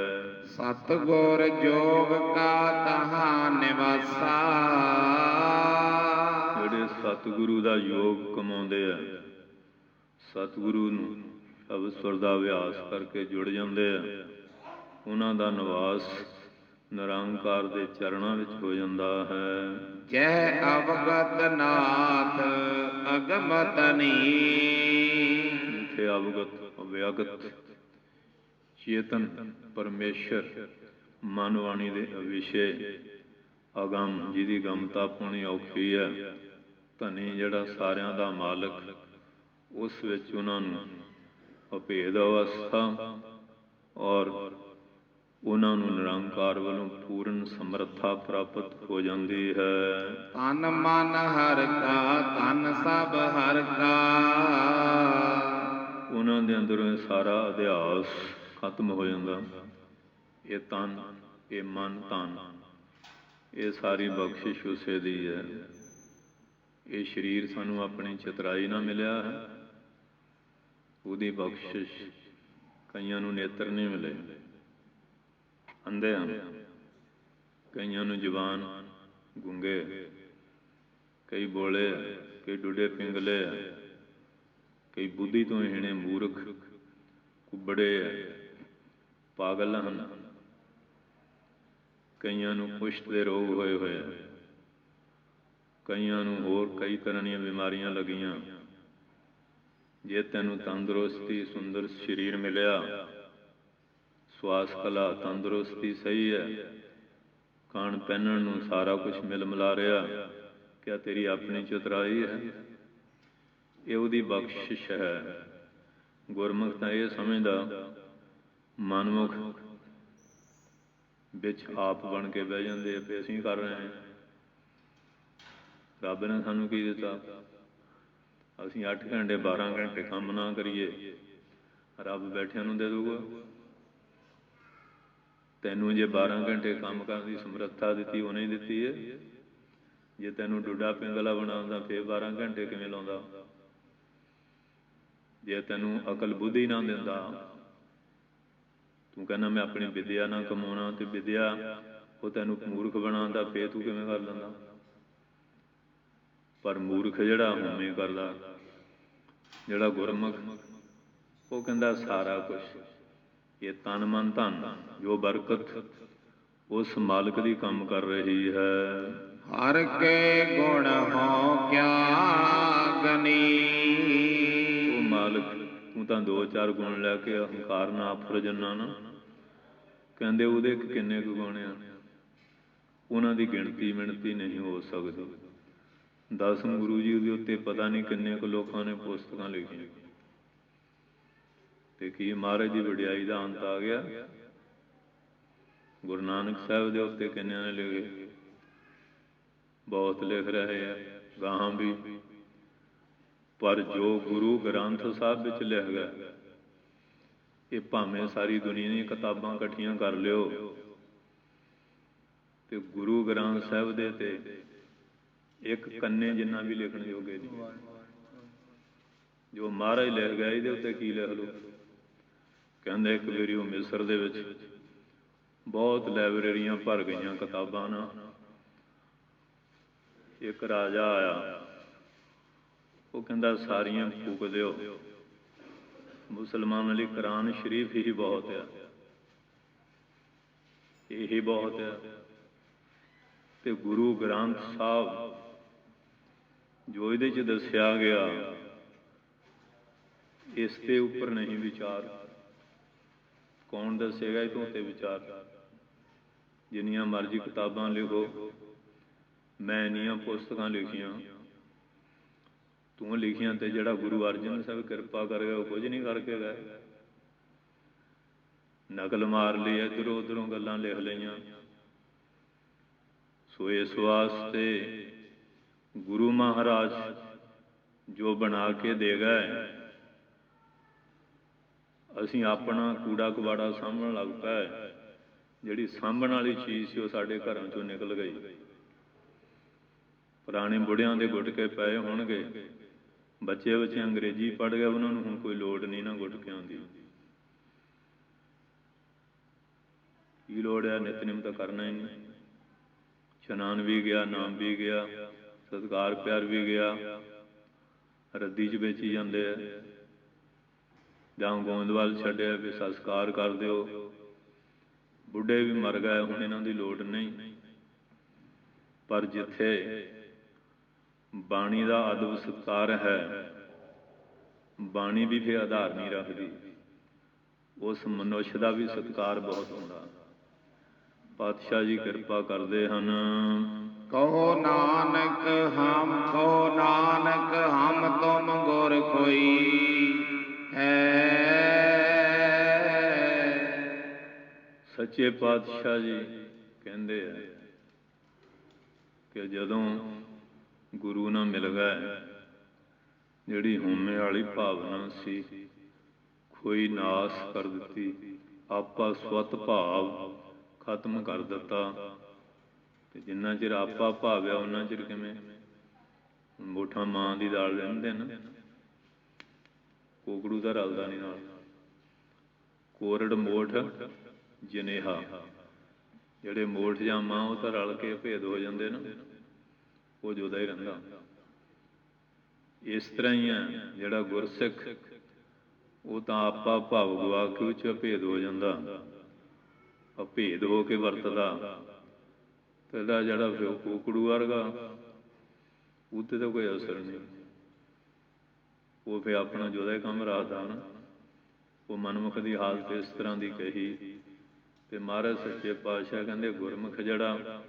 ਸਤਿਗੁਰ ਜੋਗ ਕਾ ਤਹਾਂ ਨਿਵਾਸਾ। ਜਿਹੜੇ ਸਤਿਗੁਰੂ ਦਾ ਯੋਗ ਕਮਾਉਂਦੇ ਆ, ਸਤਿਗੁਰੂ ਨੂੰ ਸ਼ਬਦ ਸੁਰ ਦਾ ਅਭਿਆਸ ਕਰਕੇ ਜੁੜ ਜਾਂਦੇ ਆ, ਉਹਨਾਂ ਦਾ ਨਿਵਾਸ ਨਿਰੰਕਾਰ ਦੇ ਚਰਨਾਂ ਵਿੱਚ ਹੋ ਜਾਂਦਾ ਹੈ। ਜੈ ਅਵਗਤ ਨਾਥ ਅਗਮਤਨੀ। ਜਿੱਥੇ ਅਵਗਤ ਅਵਿਆਗਤ ਚੇਤਨ ਪਰਮੇਸ਼ਰ ਮਨ ਬਾਣੀ ਦੇ ਵਿਸ਼ੇ ਅਗੰਮ, ਜਿਹਦੀ ਗਮਤਾ ਪਾਉਣੀ ਔਖੀ ਹੈ, ਧਨੀ ਜਿਹੜਾ ਸਾਰਿਆਂ ਦਾ ਮਾਲਕ, ਉਸ ਵਿੱਚ ਉਹਨਾਂ ਨੂੰ ਅਭੇਦ ਅਵਸਥਾ ਔਰ ਉਹਨਾਂ ਨੂੰ ਨਿਰੰਕਾਰ ਵੱਲੋਂ ਪੂਰਨ ਸਮਰੱਥਾ ਪ੍ਰਾਪਤ ਹੋ ਜਾਂਦੀ ਹੈ। ਤਨ ਮਨ ਹਰਿ ਕਾ, ਤਨ ਸਭ ਹਰਿ ਕਾ। ਉਹਨਾਂ ਦੇ ਅੰਦਰੋਂ ਸਾਰਾ ਅਧਿਆਸ ਖਤਮ ਹੋ ਜਾਂਦਾ। ਇਹ ਤਨ, ਇਹ ਮਨ, ਤਨ, ਇਹ ਸਾਰੀ ਬਖਸ਼ਿਸ਼ ਉਸੇ ਦੀ ਹੈ। ਇਹ ਸਰੀਰ ਸਾਨੂੰ ਆਪਣੀ ਚਤਰਾਈ ਨਾਲ ਮਿਲਿਆ ਹੈ, ਉਹਦੀ ਬਖਸ਼ਿਸ਼। ਕਈਆਂ ਨੂੰ ਨੇਤਰ ਨਹੀਂ ਮਿਲੇ, ਅੰਧੇ ਹਨ, ਕਈਆਂ ਨੂੰ ਜ਼ੁਬਾਨ, ਗੂੰਗੇ, ਕਈ ਬੋਲੇ, ਕਈ ਡੁੱਡੇ ਪਿੰਗਲੇ, ਕਈ ਬੁੱਧੀ ਤੋਂ ਹੀਣੇ ਮੂਰਖ, ਕੁੱਬੜੇ, ਪਾਗਲ ਹਨ, ਕਈਆਂ ਨੂੰ ਕੁਸ਼ਟ ਦੇ ਰੋਗ ਹੋਏ ਹੋਏ, ਕਈਆਂ ਨੂੰ ਹੋਰ ਕਈ ਤਰ੍ਹਾਂ ਦੀਆਂ ਬਿਮਾਰੀਆਂ ਲੱਗੀਆਂ। ਜੇ ਤੈਨੂੰ ਤੰਦਰੁਸਤੀ, ਸੁੰਦਰ ਸਰੀਰ ਮਿਲਿਆ, ਸਵਾਸ ਕਲਾ, ਤੰਦਰੁਸਤੀ ਸਹੀ ਹੈ, ਖਾਣ ਪਹਿਨਣ ਨੂੰ ਸਾਰਾ ਕੁਝ ਮਿਲ ਮਿਲਾ ਰਿਹਾ, ਕਿਆ ਤੇਰੀ ਆਪਣੀ ਚਤਰਾਈ ਹੈ? ਇਹ ਉਹਦੀ ਬਖਸ਼ਿਸ਼ ਹੈ। ਗੁਰਮੁਖ ਤਾਂ ਇਹ ਸਮਝਦਾ, ਮਨਮੁਖ ਵਿੱਚ ਆਪ ਬਣ ਕੇ ਬਹਿ ਜਾਂਦੇ ਆ ਵੀ ਅਸੀਂ ਕਰ ਰਹੇ ਹਾਂ। ਰੱਬ ਨੇ ਸਾਨੂੰ ਕੀ ਦਿੱਤਾ? ਅਸੀਂ 8 ਘੰਟੇ 12 ਘੰਟੇ ਕੰਮ ਨਾ ਕਰੀਏ, ਰੱਬ ਬੈਠਿਆਂ ਨੂੰ ਦੇ ਦੂਗਾ। ਤੈਨੂੰ ਜੇ 12 ਘੰਟੇ ਕੰਮ ਕਰਨ ਦੀ ਸਮਰੱਥਾ ਦਿੱਤੀ, ਉਹਨੇ ਹੀ ਦਿੱਤੀ ਹੈ। ਜੇ ਤੈਨੂੰ ਡੁੱਡਾ ਪਿੰਗਲਾ ਬਣਾਉਂਦਾ, ਫਿਰ 12 ਘੰਟੇ ਕਿਵੇਂ ਲਾਉਂਦਾ? ਜੇ ਤੈਨੂੰ ਅਕਲ ਬੁੱਧੀ ਨਾ ਦਿੰਦਾ, ਤੂੰ ਕਹਿੰਦਾ ਮੈਂ ਆਪਣੀ ਵਿਦਿਆ ਨਾਲ ਕਮਾਉਣਾ, ਤੇ ਵਿਦਿਆ ਉਹ ਤੈਨੂੰ ਮੂਰਖ ਬਣਾਉਂਦਾ, ਫਿਰ ਤੂੰ ਕਿਵੇਂ ਕਰ ਲੈਂਦਾ? ਪਰ ਮੂਰਖ ਜਿਹੜਾ ਹੋਮੇ ਕਰਦਾ, ਜਿਹੜਾ ਗੁਰਮੁਖ, ਉਹ ਕਹਿੰਦਾ ਸਾਰਾ ਕੁਛ ਇਹ ਤਨ ਮਨ ਧਨ ਜੋ ਬਰਕਤ ਉਸ ਮਾਲਕ ਦੀ ਕੰਮ ਕਰ ਰਹੀ ਹੈ। ਹਰ ਕੇ ਗੁਣ ਹੋ ਕਿਆ ਗਨੀ। ਉਹ ਮਾਲਕ, ਤੂੰ ਤਾਂ 2-4 ਗੁਣ ਲੈ ਕੇ ਹੰਕਾਰ ਨਾ ਆਫਰ ਜੰਨਾ ਨਾ। ਕਹਿੰਦੇ ਉਹਦੇ ਕਿੰਨੇ ਕੁ ਗੁਣ ਆ, ਉਹਨਾਂ ਦੀ ਗਿਣਤੀ ਮਿਣਤੀ ਨਹੀਂ ਹੋ ਸਕਦੀ। 10 ਗੁਰੂ ਜੀ ਦੇ ਉੱਤੇ ਪਤਾ ਨਹੀਂ ਕਿੰਨੇ ਕੁ ਲੋਕਾਂ ਨੇ ਪੁਸਤਕਾਂ ਲਿਖੀਆਂ, ਤੇ ਕੀ ਮਹਾਰਾਜ ਦੀ ਵਡਿਆਈ ਦਾ ਅੰਤ ਆ ਗਿਆ? ਗੁਰੂ ਨਾਨਕ ਸਾਹਿਬ ਦੇ ਉੱਤੇ ਕਿੰਨਿਆਂ ਨੇ ਲਿਖੇ? ਬਹੁਤ ਲਿਖ ਰਹੇ ਆ, ਗਾਹਾਂ ਵੀ। ਪਰ ਜੋ ਗੁਰੂ ਗ੍ਰੰਥ ਸਾਹਿਬ ਵਿੱਚ ਲਿਖ ਗਿਆ, ਇਹ ਭਾਵੇਂ ਸਾਰੀ ਦੁਨੀਆ ਦੀਆਂ ਕਿਤਾਬਾਂ ਇਕੱਠੀਆਂ ਕਰ ਲਿਓ, ਤੇ ਗੁਰੂ ਗ੍ਰੰਥ ਸਾਹਿਬ ਦੇ ਤੇ ਇੱਕ ਕੰਨੇ ਜਿੰਨਾ ਵੀ ਲਿਖਣ ਯੋਗੇ ਨਹੀਂ। ਜੋ ਮਹਾਰਾਜ ਲਿਖ ਗਿਆ, ਇਹਦੇ ਉੱਤੇ ਕੀ ਲਿਖ ਲਓ? ਕਹਿੰਦੇ ਇੱਕ ਵਾਰੀ ਉਹ ਮਿਸਰ ਦੇ ਵਿੱਚ ਬਹੁਤ ਲਾਇਬ੍ਰੇਰੀਆਂ ਭਰ ਗਈਆਂ ਕਿਤਾਬਾਂ ਨਾਲ। ਇੱਕ ਰਾਜਾ ਆਇਆ, ਉਹ ਕਹਿੰਦਾ ਸਾਰੀਆਂ ਫੂਕ ਦਿਓ, ਮੁਸਲਮਾਨਾਂ ਲਈ ਕੁਰਾਨ ਸ਼ਰੀਫ ਹੀ ਬਹੁਤ ਆ, ਇਹੀ ਬਹੁਤ ਆ। ਤੇ ਗੁਰੂ ਗ੍ਰੰਥ ਸਾਹਿਬ ਜੋ ਇਹਦੇ 'ਚ ਦੱਸਿਆ ਗਿਆ, ਇਸ ਦੇ ਉੱਪਰ ਨਹੀਂ ਵਿਚਾਰ। ਕੌਣ ਦੱਸੇਗਾ ਇਹ ਤੋਂ ਉੱਤੇ ਵਿਚਾਰ? ਜਿੰਨੀਆਂ ਮਰਜ਼ੀ ਕਿਤਾਬਾਂ ਲਿਖੋ, ਮੈਂ ਇੰਨੀਆਂ ਪੁਸਤਕਾਂ ਲਿਖੀਆਂ, ਤੂੰ ਲਿਖੀਆਂ, ਤੇ ਜਿਹੜਾ ਗੁਰੂ ਅਰਜਨ ਸਾਹਿਬ ਕਿਰਪਾ ਕਰ ਗਿਆ ਉਹ ਕੁਝ ਨਹੀਂ ਕਰਕੇ ਗਏ। ਨਕਲ ਮਾਰ ਲਈ, ਇੱਧਰੋਂ ਉੱਧਰੋਂ ਗੱਲਾਂ ਲਿਖ ਲਈਆਂ। ਸੋ ਇਸ ਵਾਸਤੇ ਗੁਰੂ ਮਹਾਰਾਜ ਜੋ ਬਣਾ ਕੇ ਦੇ ਗਏ, ਅਸੀਂ ਆਪਣਾ ਕੂੜਾ ਕਬਾੜਾ ਸਾਂਭਣ ਲੱਗ ਪਏ। ਜਿਹੜੀ ਸਾਂਭਣ ਵਾਲੀ ਚੀਜ਼ ਸੀ ਉਹ ਸਾਡੇ ਘਰਾਂ ਚੋਂ ਨਿਕਲ ਗਈ। ਪੁਰਾਣੇ ਬੁੜਿਆਂ ਦੇ ਗੁਟਕੇ ਪਏ ਹੋਣਗੇ, ਬੱਚੇ ਅੰਗਰੇਜ਼ੀ ਪੜ੍ਹ ਗਏ, ਉਹਨਾਂ ਨੂੰ ਹੁਣ ਕੋਈ ਲੋੜ ਨਹੀਂ ਨਾ ਗੁਟਕਿਆਂ ਦੀ। ਕੀ ਲੋੜ ਹੈ, ਨਿਤਨੇਮ ਤਾਂ ਕਰਨਾ ਹੀ ਨਹੀਂ। ਇਸ਼ਨਾਨ ਵੀ ਗਿਆ, ਨਾਮ ਵੀ ਗਿਆ, ਸਤਿਕਾਰ ਪਿਆਰ ਵੀ ਗਿਆ, ਰੱਦੀ 'ਚ ਵੇਚੀ ਜਾਂਦੇ ਆ। ਜਾਂ ਗੋਇੰਦਵਾਲ ਛੱਡਿਆ ਵੀ ਸੰਸਕਾਰ ਕਰ ਦਿਓ। ਬੁੱਢੇ ਵੀ ਮਰ ਗਏ, ਹੁਣ ਇਹਨਾਂ ਦੀ ਲੋੜ ਨਹੀਂ। ਪਰ ਜਿੱਥੇ ਬਾਣੀ ਦਾ ਅਦਬ ਸਤਿਕਾਰ ਹੈ, ਬਾਣੀ ਵੀ ਫਿਰ ਆਧਾਰ ਨਹੀਂ ਰੱਖਦੀ, ਉਸ ਮਨੁੱਖ ਦਾ ਵੀ ਸਤਿਕਾਰ ਬਹੁਤ ਹੁੰਦਾ। ਪਾਤਸ਼ਾਹ ਜੀ ਕਿਰਪਾ ਕਰਦੇ ਹਨ। ਕਹੋ ਨਾਨਕ ਹਮ ਤੁਮ ਗੁਰ ਕੋਈ ਹੈ। ਸੱਚੇ ਪਾਤਸ਼ਾਹ ਜੀ ਕਹਿੰਦੇ ਆ ਕਿ ਜਦੋਂ ਗੁਰੂ ਨਾਲ ਮਿਲ ਗਏ, ਜਿਹੜੀ ਹੋਮੇ ਵਾਲੀ ਭਾਵਨਾ ਸੀ ਕੋਈ ਨਾਸ ਕਰ ਦਿੱਤੀ, ਆਪਾ ਸਵਤ ਭਾਵ ਖਤਮ ਕਰ ਦਿੱਤਾ। ਤੇ ਜਿੰਨਾ ਚਿਰ ਆਪਾ ਭਾਵਿਆ ਉਹਨਾਂ ਚਿਰ ਕਿਵੇਂ? ਮੋਠਾਂ ਮਾਂ ਦੀ ਦਾਲ ਰਹਿੰਦੇ ਨਾ, ਕੋਕੜੂ ਤਾਂ ਰਲਦਾ ਨਹੀਂ ਨਾਲ। ਕੋਰੜ ਮੋਠ ਜਨੇਹਾ, ਜਿਹੜੇ ਮੋਠ ਜਾਂ ਮਾਂ ਉਹ ਤਾਂ ਰਲ ਕੇ ਭੇਦ ਹੋ ਜਾਂਦੇ ਨਾ, ਉਹ ਜੁਦਾ ਹੀ ਰਹਿੰਦਾ। ਇਸ ਤਰ੍ਹਾਂ ਹੀ ਹੈ ਜਿਹੜਾ ਗੁਰਸਿੱਖ, ਉਹ ਤਾਂ ਆਪਾ ਭਾਵ ਗਵਾ ਕੇ ਉਹ 'ਚ ਅਭੇਦ ਹੋ ਜਾਂਦਾ, ਅਭੇਦ ਹੋ ਕੇ ਵਰਤਦਾ। ਪਹਿਲਾਂ ਜਿਹੜਾ ਫਿਰ ਕੋਕੜੂ ਵਰਗਾ, ਉੱਤੇ ਤਾਂ ਕੋਈ ਅਸਰ ਨਹੀਂ, ਉਹ ਫਿਰ ਆਪਣਾ ਜੁਦਾ ਹੀ ਕੰਮ ਰੱਖਦਾ ਨਾ। ਉਹ ਮਨਮੁਖ ਦੀ ਹਾਲਤ ਇਸ ਤਰ੍ਹਾਂ ਦੀ ਕਹੀ। ਤੇ ਮਹਾਰਾਜ ਸੱਚੇ ਪਾਤਸ਼ਾਹ ਕਹਿੰਦੇ ਗੁਰਮੁਖ ਜਿਹੜਾ,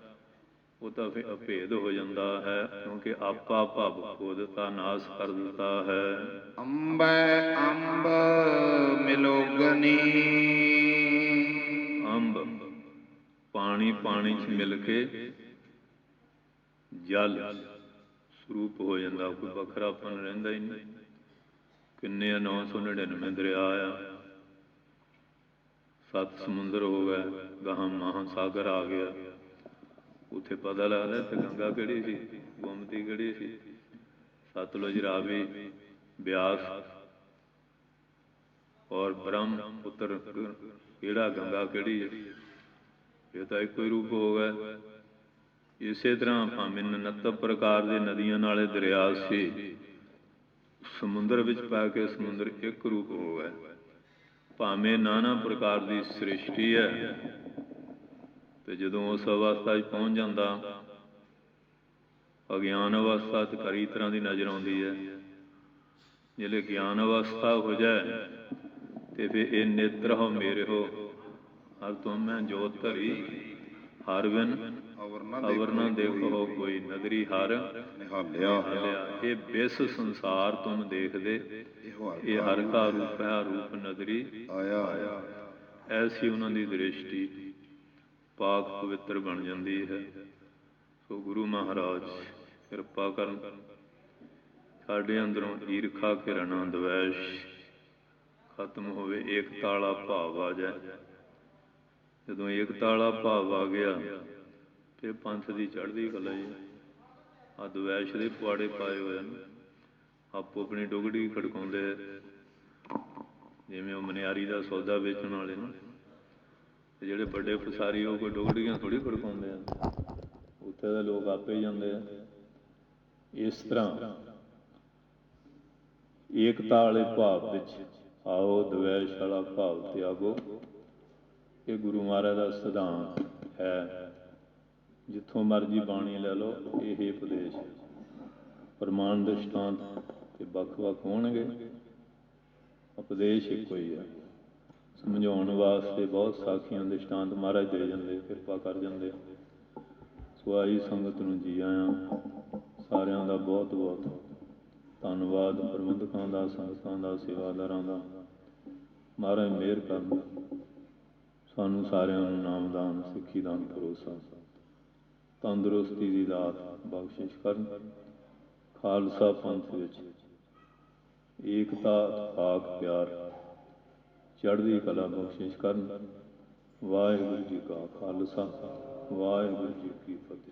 ਉਹ ਤਾਂ ਫਿਰ ਅਭੇਦ ਹੋ ਜਾਂਦਾ ਹੈ, ਕਿਉਂਕਿ ਆਪਾ ਭਾਵ ਖੋਦਤਾ ਨਾਸ ਕਰ ਦਿੱਤਾ ਹੈ। ਅੰਬੈ ਅੰਬ ਮਿਲੋਗਨੀ, ਅੰਬ ਪਾਣੀ, ਪਾਣੀ 'ਚ ਮਿਲ ਕੇ ਜਲ ਸਰੂਪ ਹੋ ਜਾਂਦਾ, ਕੋਈ ਵੱਖਰਾਪਨ ਰਹਿੰਦਾ ਹੀ ਨਹੀਂ। ਕਿੰਨੇ 999 ਦਰਿਆ ਆ, 7 ਸਮੁੰਦਰ ਹੋ ਗਏ, ਗਾਹਾਂ ਮਹਾਂਸਾਗਰ ਆ ਗਿਆ। ਉੱਥੇ ਪਤਾ ਲੱਗਦਾ ਇੱਥੇ ਗੰਗਾ ਕਿਹੜੀ ਸੀ, ਗੋਮਤੀ ਕਿਹੜੀ ਸੀ, ਸਤਲੁਜ, ਰਾਵੀ, ਬਿਆਸ ਔਰ ਬ੍ਰਹਮਪੁੱਤਰ ਕਿਹੜਾ, ਗੰਗਾ ਕਿਹੜੀ ਹੈ। ਇਹ ਤਾਂ ਇੱਕੋ ਹੀ ਰੂਪ ਹੋ ਗਏ। ਇਸੇ ਤਰ੍ਹਾਂ ਭਾਵੇਂ 69 ਪ੍ਰਕਾਰ ਦੇ ਨਦੀਆਂ ਨਾਲੇ ਦਰਿਆ ਸੀ, ਸਮੁੰਦਰ ਵਿੱਚ ਪਾ ਕੇ ਸਮੁੰਦਰ ਇੱਕ ਰੂਪ ਹੋ ਗਏ। ਭਾਵੇਂ ਨਾਨਾ ਪ੍ਰਕਾਰ ਦੀ ਸ੍ਰਿਸ਼ਟੀ ਹੈ, ਤੇ ਜਦੋਂ ਉਸ ਅਵਸਥਾ 'ਚ ਪਹੁੰਚ ਜਾਂਦਾ, ਅਗਿਆਨ ਅਵਸਥਾ 'ਚ ਕਈ ਤਰ੍ਹਾਂ ਦੀ ਨਜ਼ਰ ਆਉਂਦੀ ਹੈ। ਜਿਹੜੇ ਗਿਆਨ ਅਵਸਥਾ ਹੋ ਜਾਏ ਤੇ ਫਿਰ ਇਹ ਨੇਤਰ ਹੋ ਮੇਰੇ ਹੋ, ਹਰ ਤੁਮ ਮੈਂ ਜੋਤ ਧਰੀ, ਹਰ ਬਿਨ ਅਵਰ ਨਾ ਦੇਖੋ ਕੋਈ, ਨਦਰੀ ਹਰ ਨਿਹਾਲਿਆ। ਇਹ ਬਿਸ ਸੰਸਾਰ ਤੁਮ ਦੇਖਦੇ, ਇਹ ਹਰ ਕਾ ਰੂਪ ਹੈ, ਰੂਪ ਨਦਰੀ ਆਇਆ। ਐਸੀ ਉਹਨਾਂ ਦੀ ਦ੍ਰਿਸ਼ਟੀ ਪਾਕ ਪਵਿੱਤਰ ਬਣ ਜਾਂਦੀ ਹੈ। ਸੋ ਗੁਰੂ ਮਹਾਰਾਜ ਕਿਰਪਾ ਕਰਨ, ਸਾਡੇ ਅੰਦਰੋਂ ਈਰਖਾ, ਘਿਰਣਾ, ਦਵੈਸ਼ ਖਤਮ ਹੋਵੇ, ਏਕਤਾ ਵਾਲਾ ਭਾਵ ਆ ਜਾਏ। ਜਦੋਂ ਏਕਤਾ ਵਾਲਾ ਭਾਵ ਆ ਗਿਆ, ਫਿਰ ਪੰਥ ਦੀ ਚੜ੍ਹਦੀ ਕਲਾ ਜੀ। ਆਹ ਦਵੈਸ਼ ਦੇ ਪੁਆੜੇ ਪਾਏ ਹੋਏ ਹਨ, ਆਪੋ ਆਪਣੀ ਡੁਗੜੀ ਖੜਕਾਉਂਦੇ, ਜਿਵੇਂ ਉਹ ਮਨਿਆਰੀ ਦਾ ਸੌਦਾ ਵੇਚਣ ਵਾਲੇ ਨਾ, ਤੇ ਜਿਹੜੇ ਵੱਡੇ ਪਸਾਰੀ ਉਹ ਕੋਈ ਡੁਗੜੀਆਂ ਥੋੜ੍ਹੀ ਖੜਕਾਉਂਦੇ ਆ, ਉੱਥੇ ਦੇ ਲੋਕ ਆਪੇ ਹੀ ਜਾਂਦੇ ਆ। ਇਸ ਤਰ੍ਹਾਂ ਏਕਤਾ ਵਾਲੇ ਭਾਵ ਵਿੱਚ ਆਓ, ਦਵੈਸ਼ ਵਾਲਾ ਭਾਵ ਤਿਆਗੋ। ਇਹ ਗੁਰੂ ਮਹਾਰਾਜ ਦਾ ਸਿਧਾਂਤ ਹੈ। ਜਿੱਥੋਂ ਮਰਜ਼ੀ ਬਾਣੀ ਲੈ ਲਓ, ਇਹ ਉਪਦੇਸ਼। ਪ੍ਰਮਾਣ ਦ੍ਰਿਸ਼ਟਾਂਤ ਤੇ ਵੱਖ ਵੱਖ ਹੋਣਗੇ, ਉਪਦੇਸ਼ ਇੱਕੋ ਹੀ ਹੈ। ਸਮਝਾਉਣ ਵਾਸਤੇ ਬਹੁਤ ਸਾਖੀਆਂ ਦ੍ਰਿਸ਼ਟਾਂਤ ਮਹਾਰਾਜ ਦੇ ਜਾਂਦੇ, ਕਿਰਪਾ ਕਰ ਜਾਂਦੇ। ਸੋ ਆਈ ਸੰਗਤ ਨੂੰ ਜੀ ਆਇਆਂ। ਸਾਰਿਆਂ ਦਾ ਬਹੁਤ ਬਹੁਤ ਧੰਨਵਾਦ, ਪ੍ਰਬੰਧਕਾਂ ਦਾ, ਸੰਗਤਾਂ ਦਾ, ਸੇਵਾਦਾਰਾਂ ਦਾ। ਮਹਾਰਾਜ ਮਿਹਰ ਕਰਨ, ਸਾਨੂੰ ਸਾਰਿਆਂ ਨੂੰ ਨਾਮਦਾਨ, ਸਿੱਖੀ ਦਾਨ, ਭਰੋਸਾ, ਤੰਦਰੁਸਤੀ ਦੀ ਦਾਤ ਬਖਸ਼ਿਸ਼ ਕਰਨ। ਖਾਲਸਾ ਪੰਥ ਵਿੱਚ ਏਕਤਾ, ਇਤਫਾਕ, ਪਿਆਰ, ਚੜ੍ਹਦੀ ਕਲਾ ਬਖਸ਼ਿਸ਼ ਕਰਨ। ਵਾਹਿਗੁਰੂ ਜੀ ਕਾ ਖਾਲਸਾ, ਵਾਹਿਗੁਰੂ ਜੀ ਕੀ ਫਤਿਹ।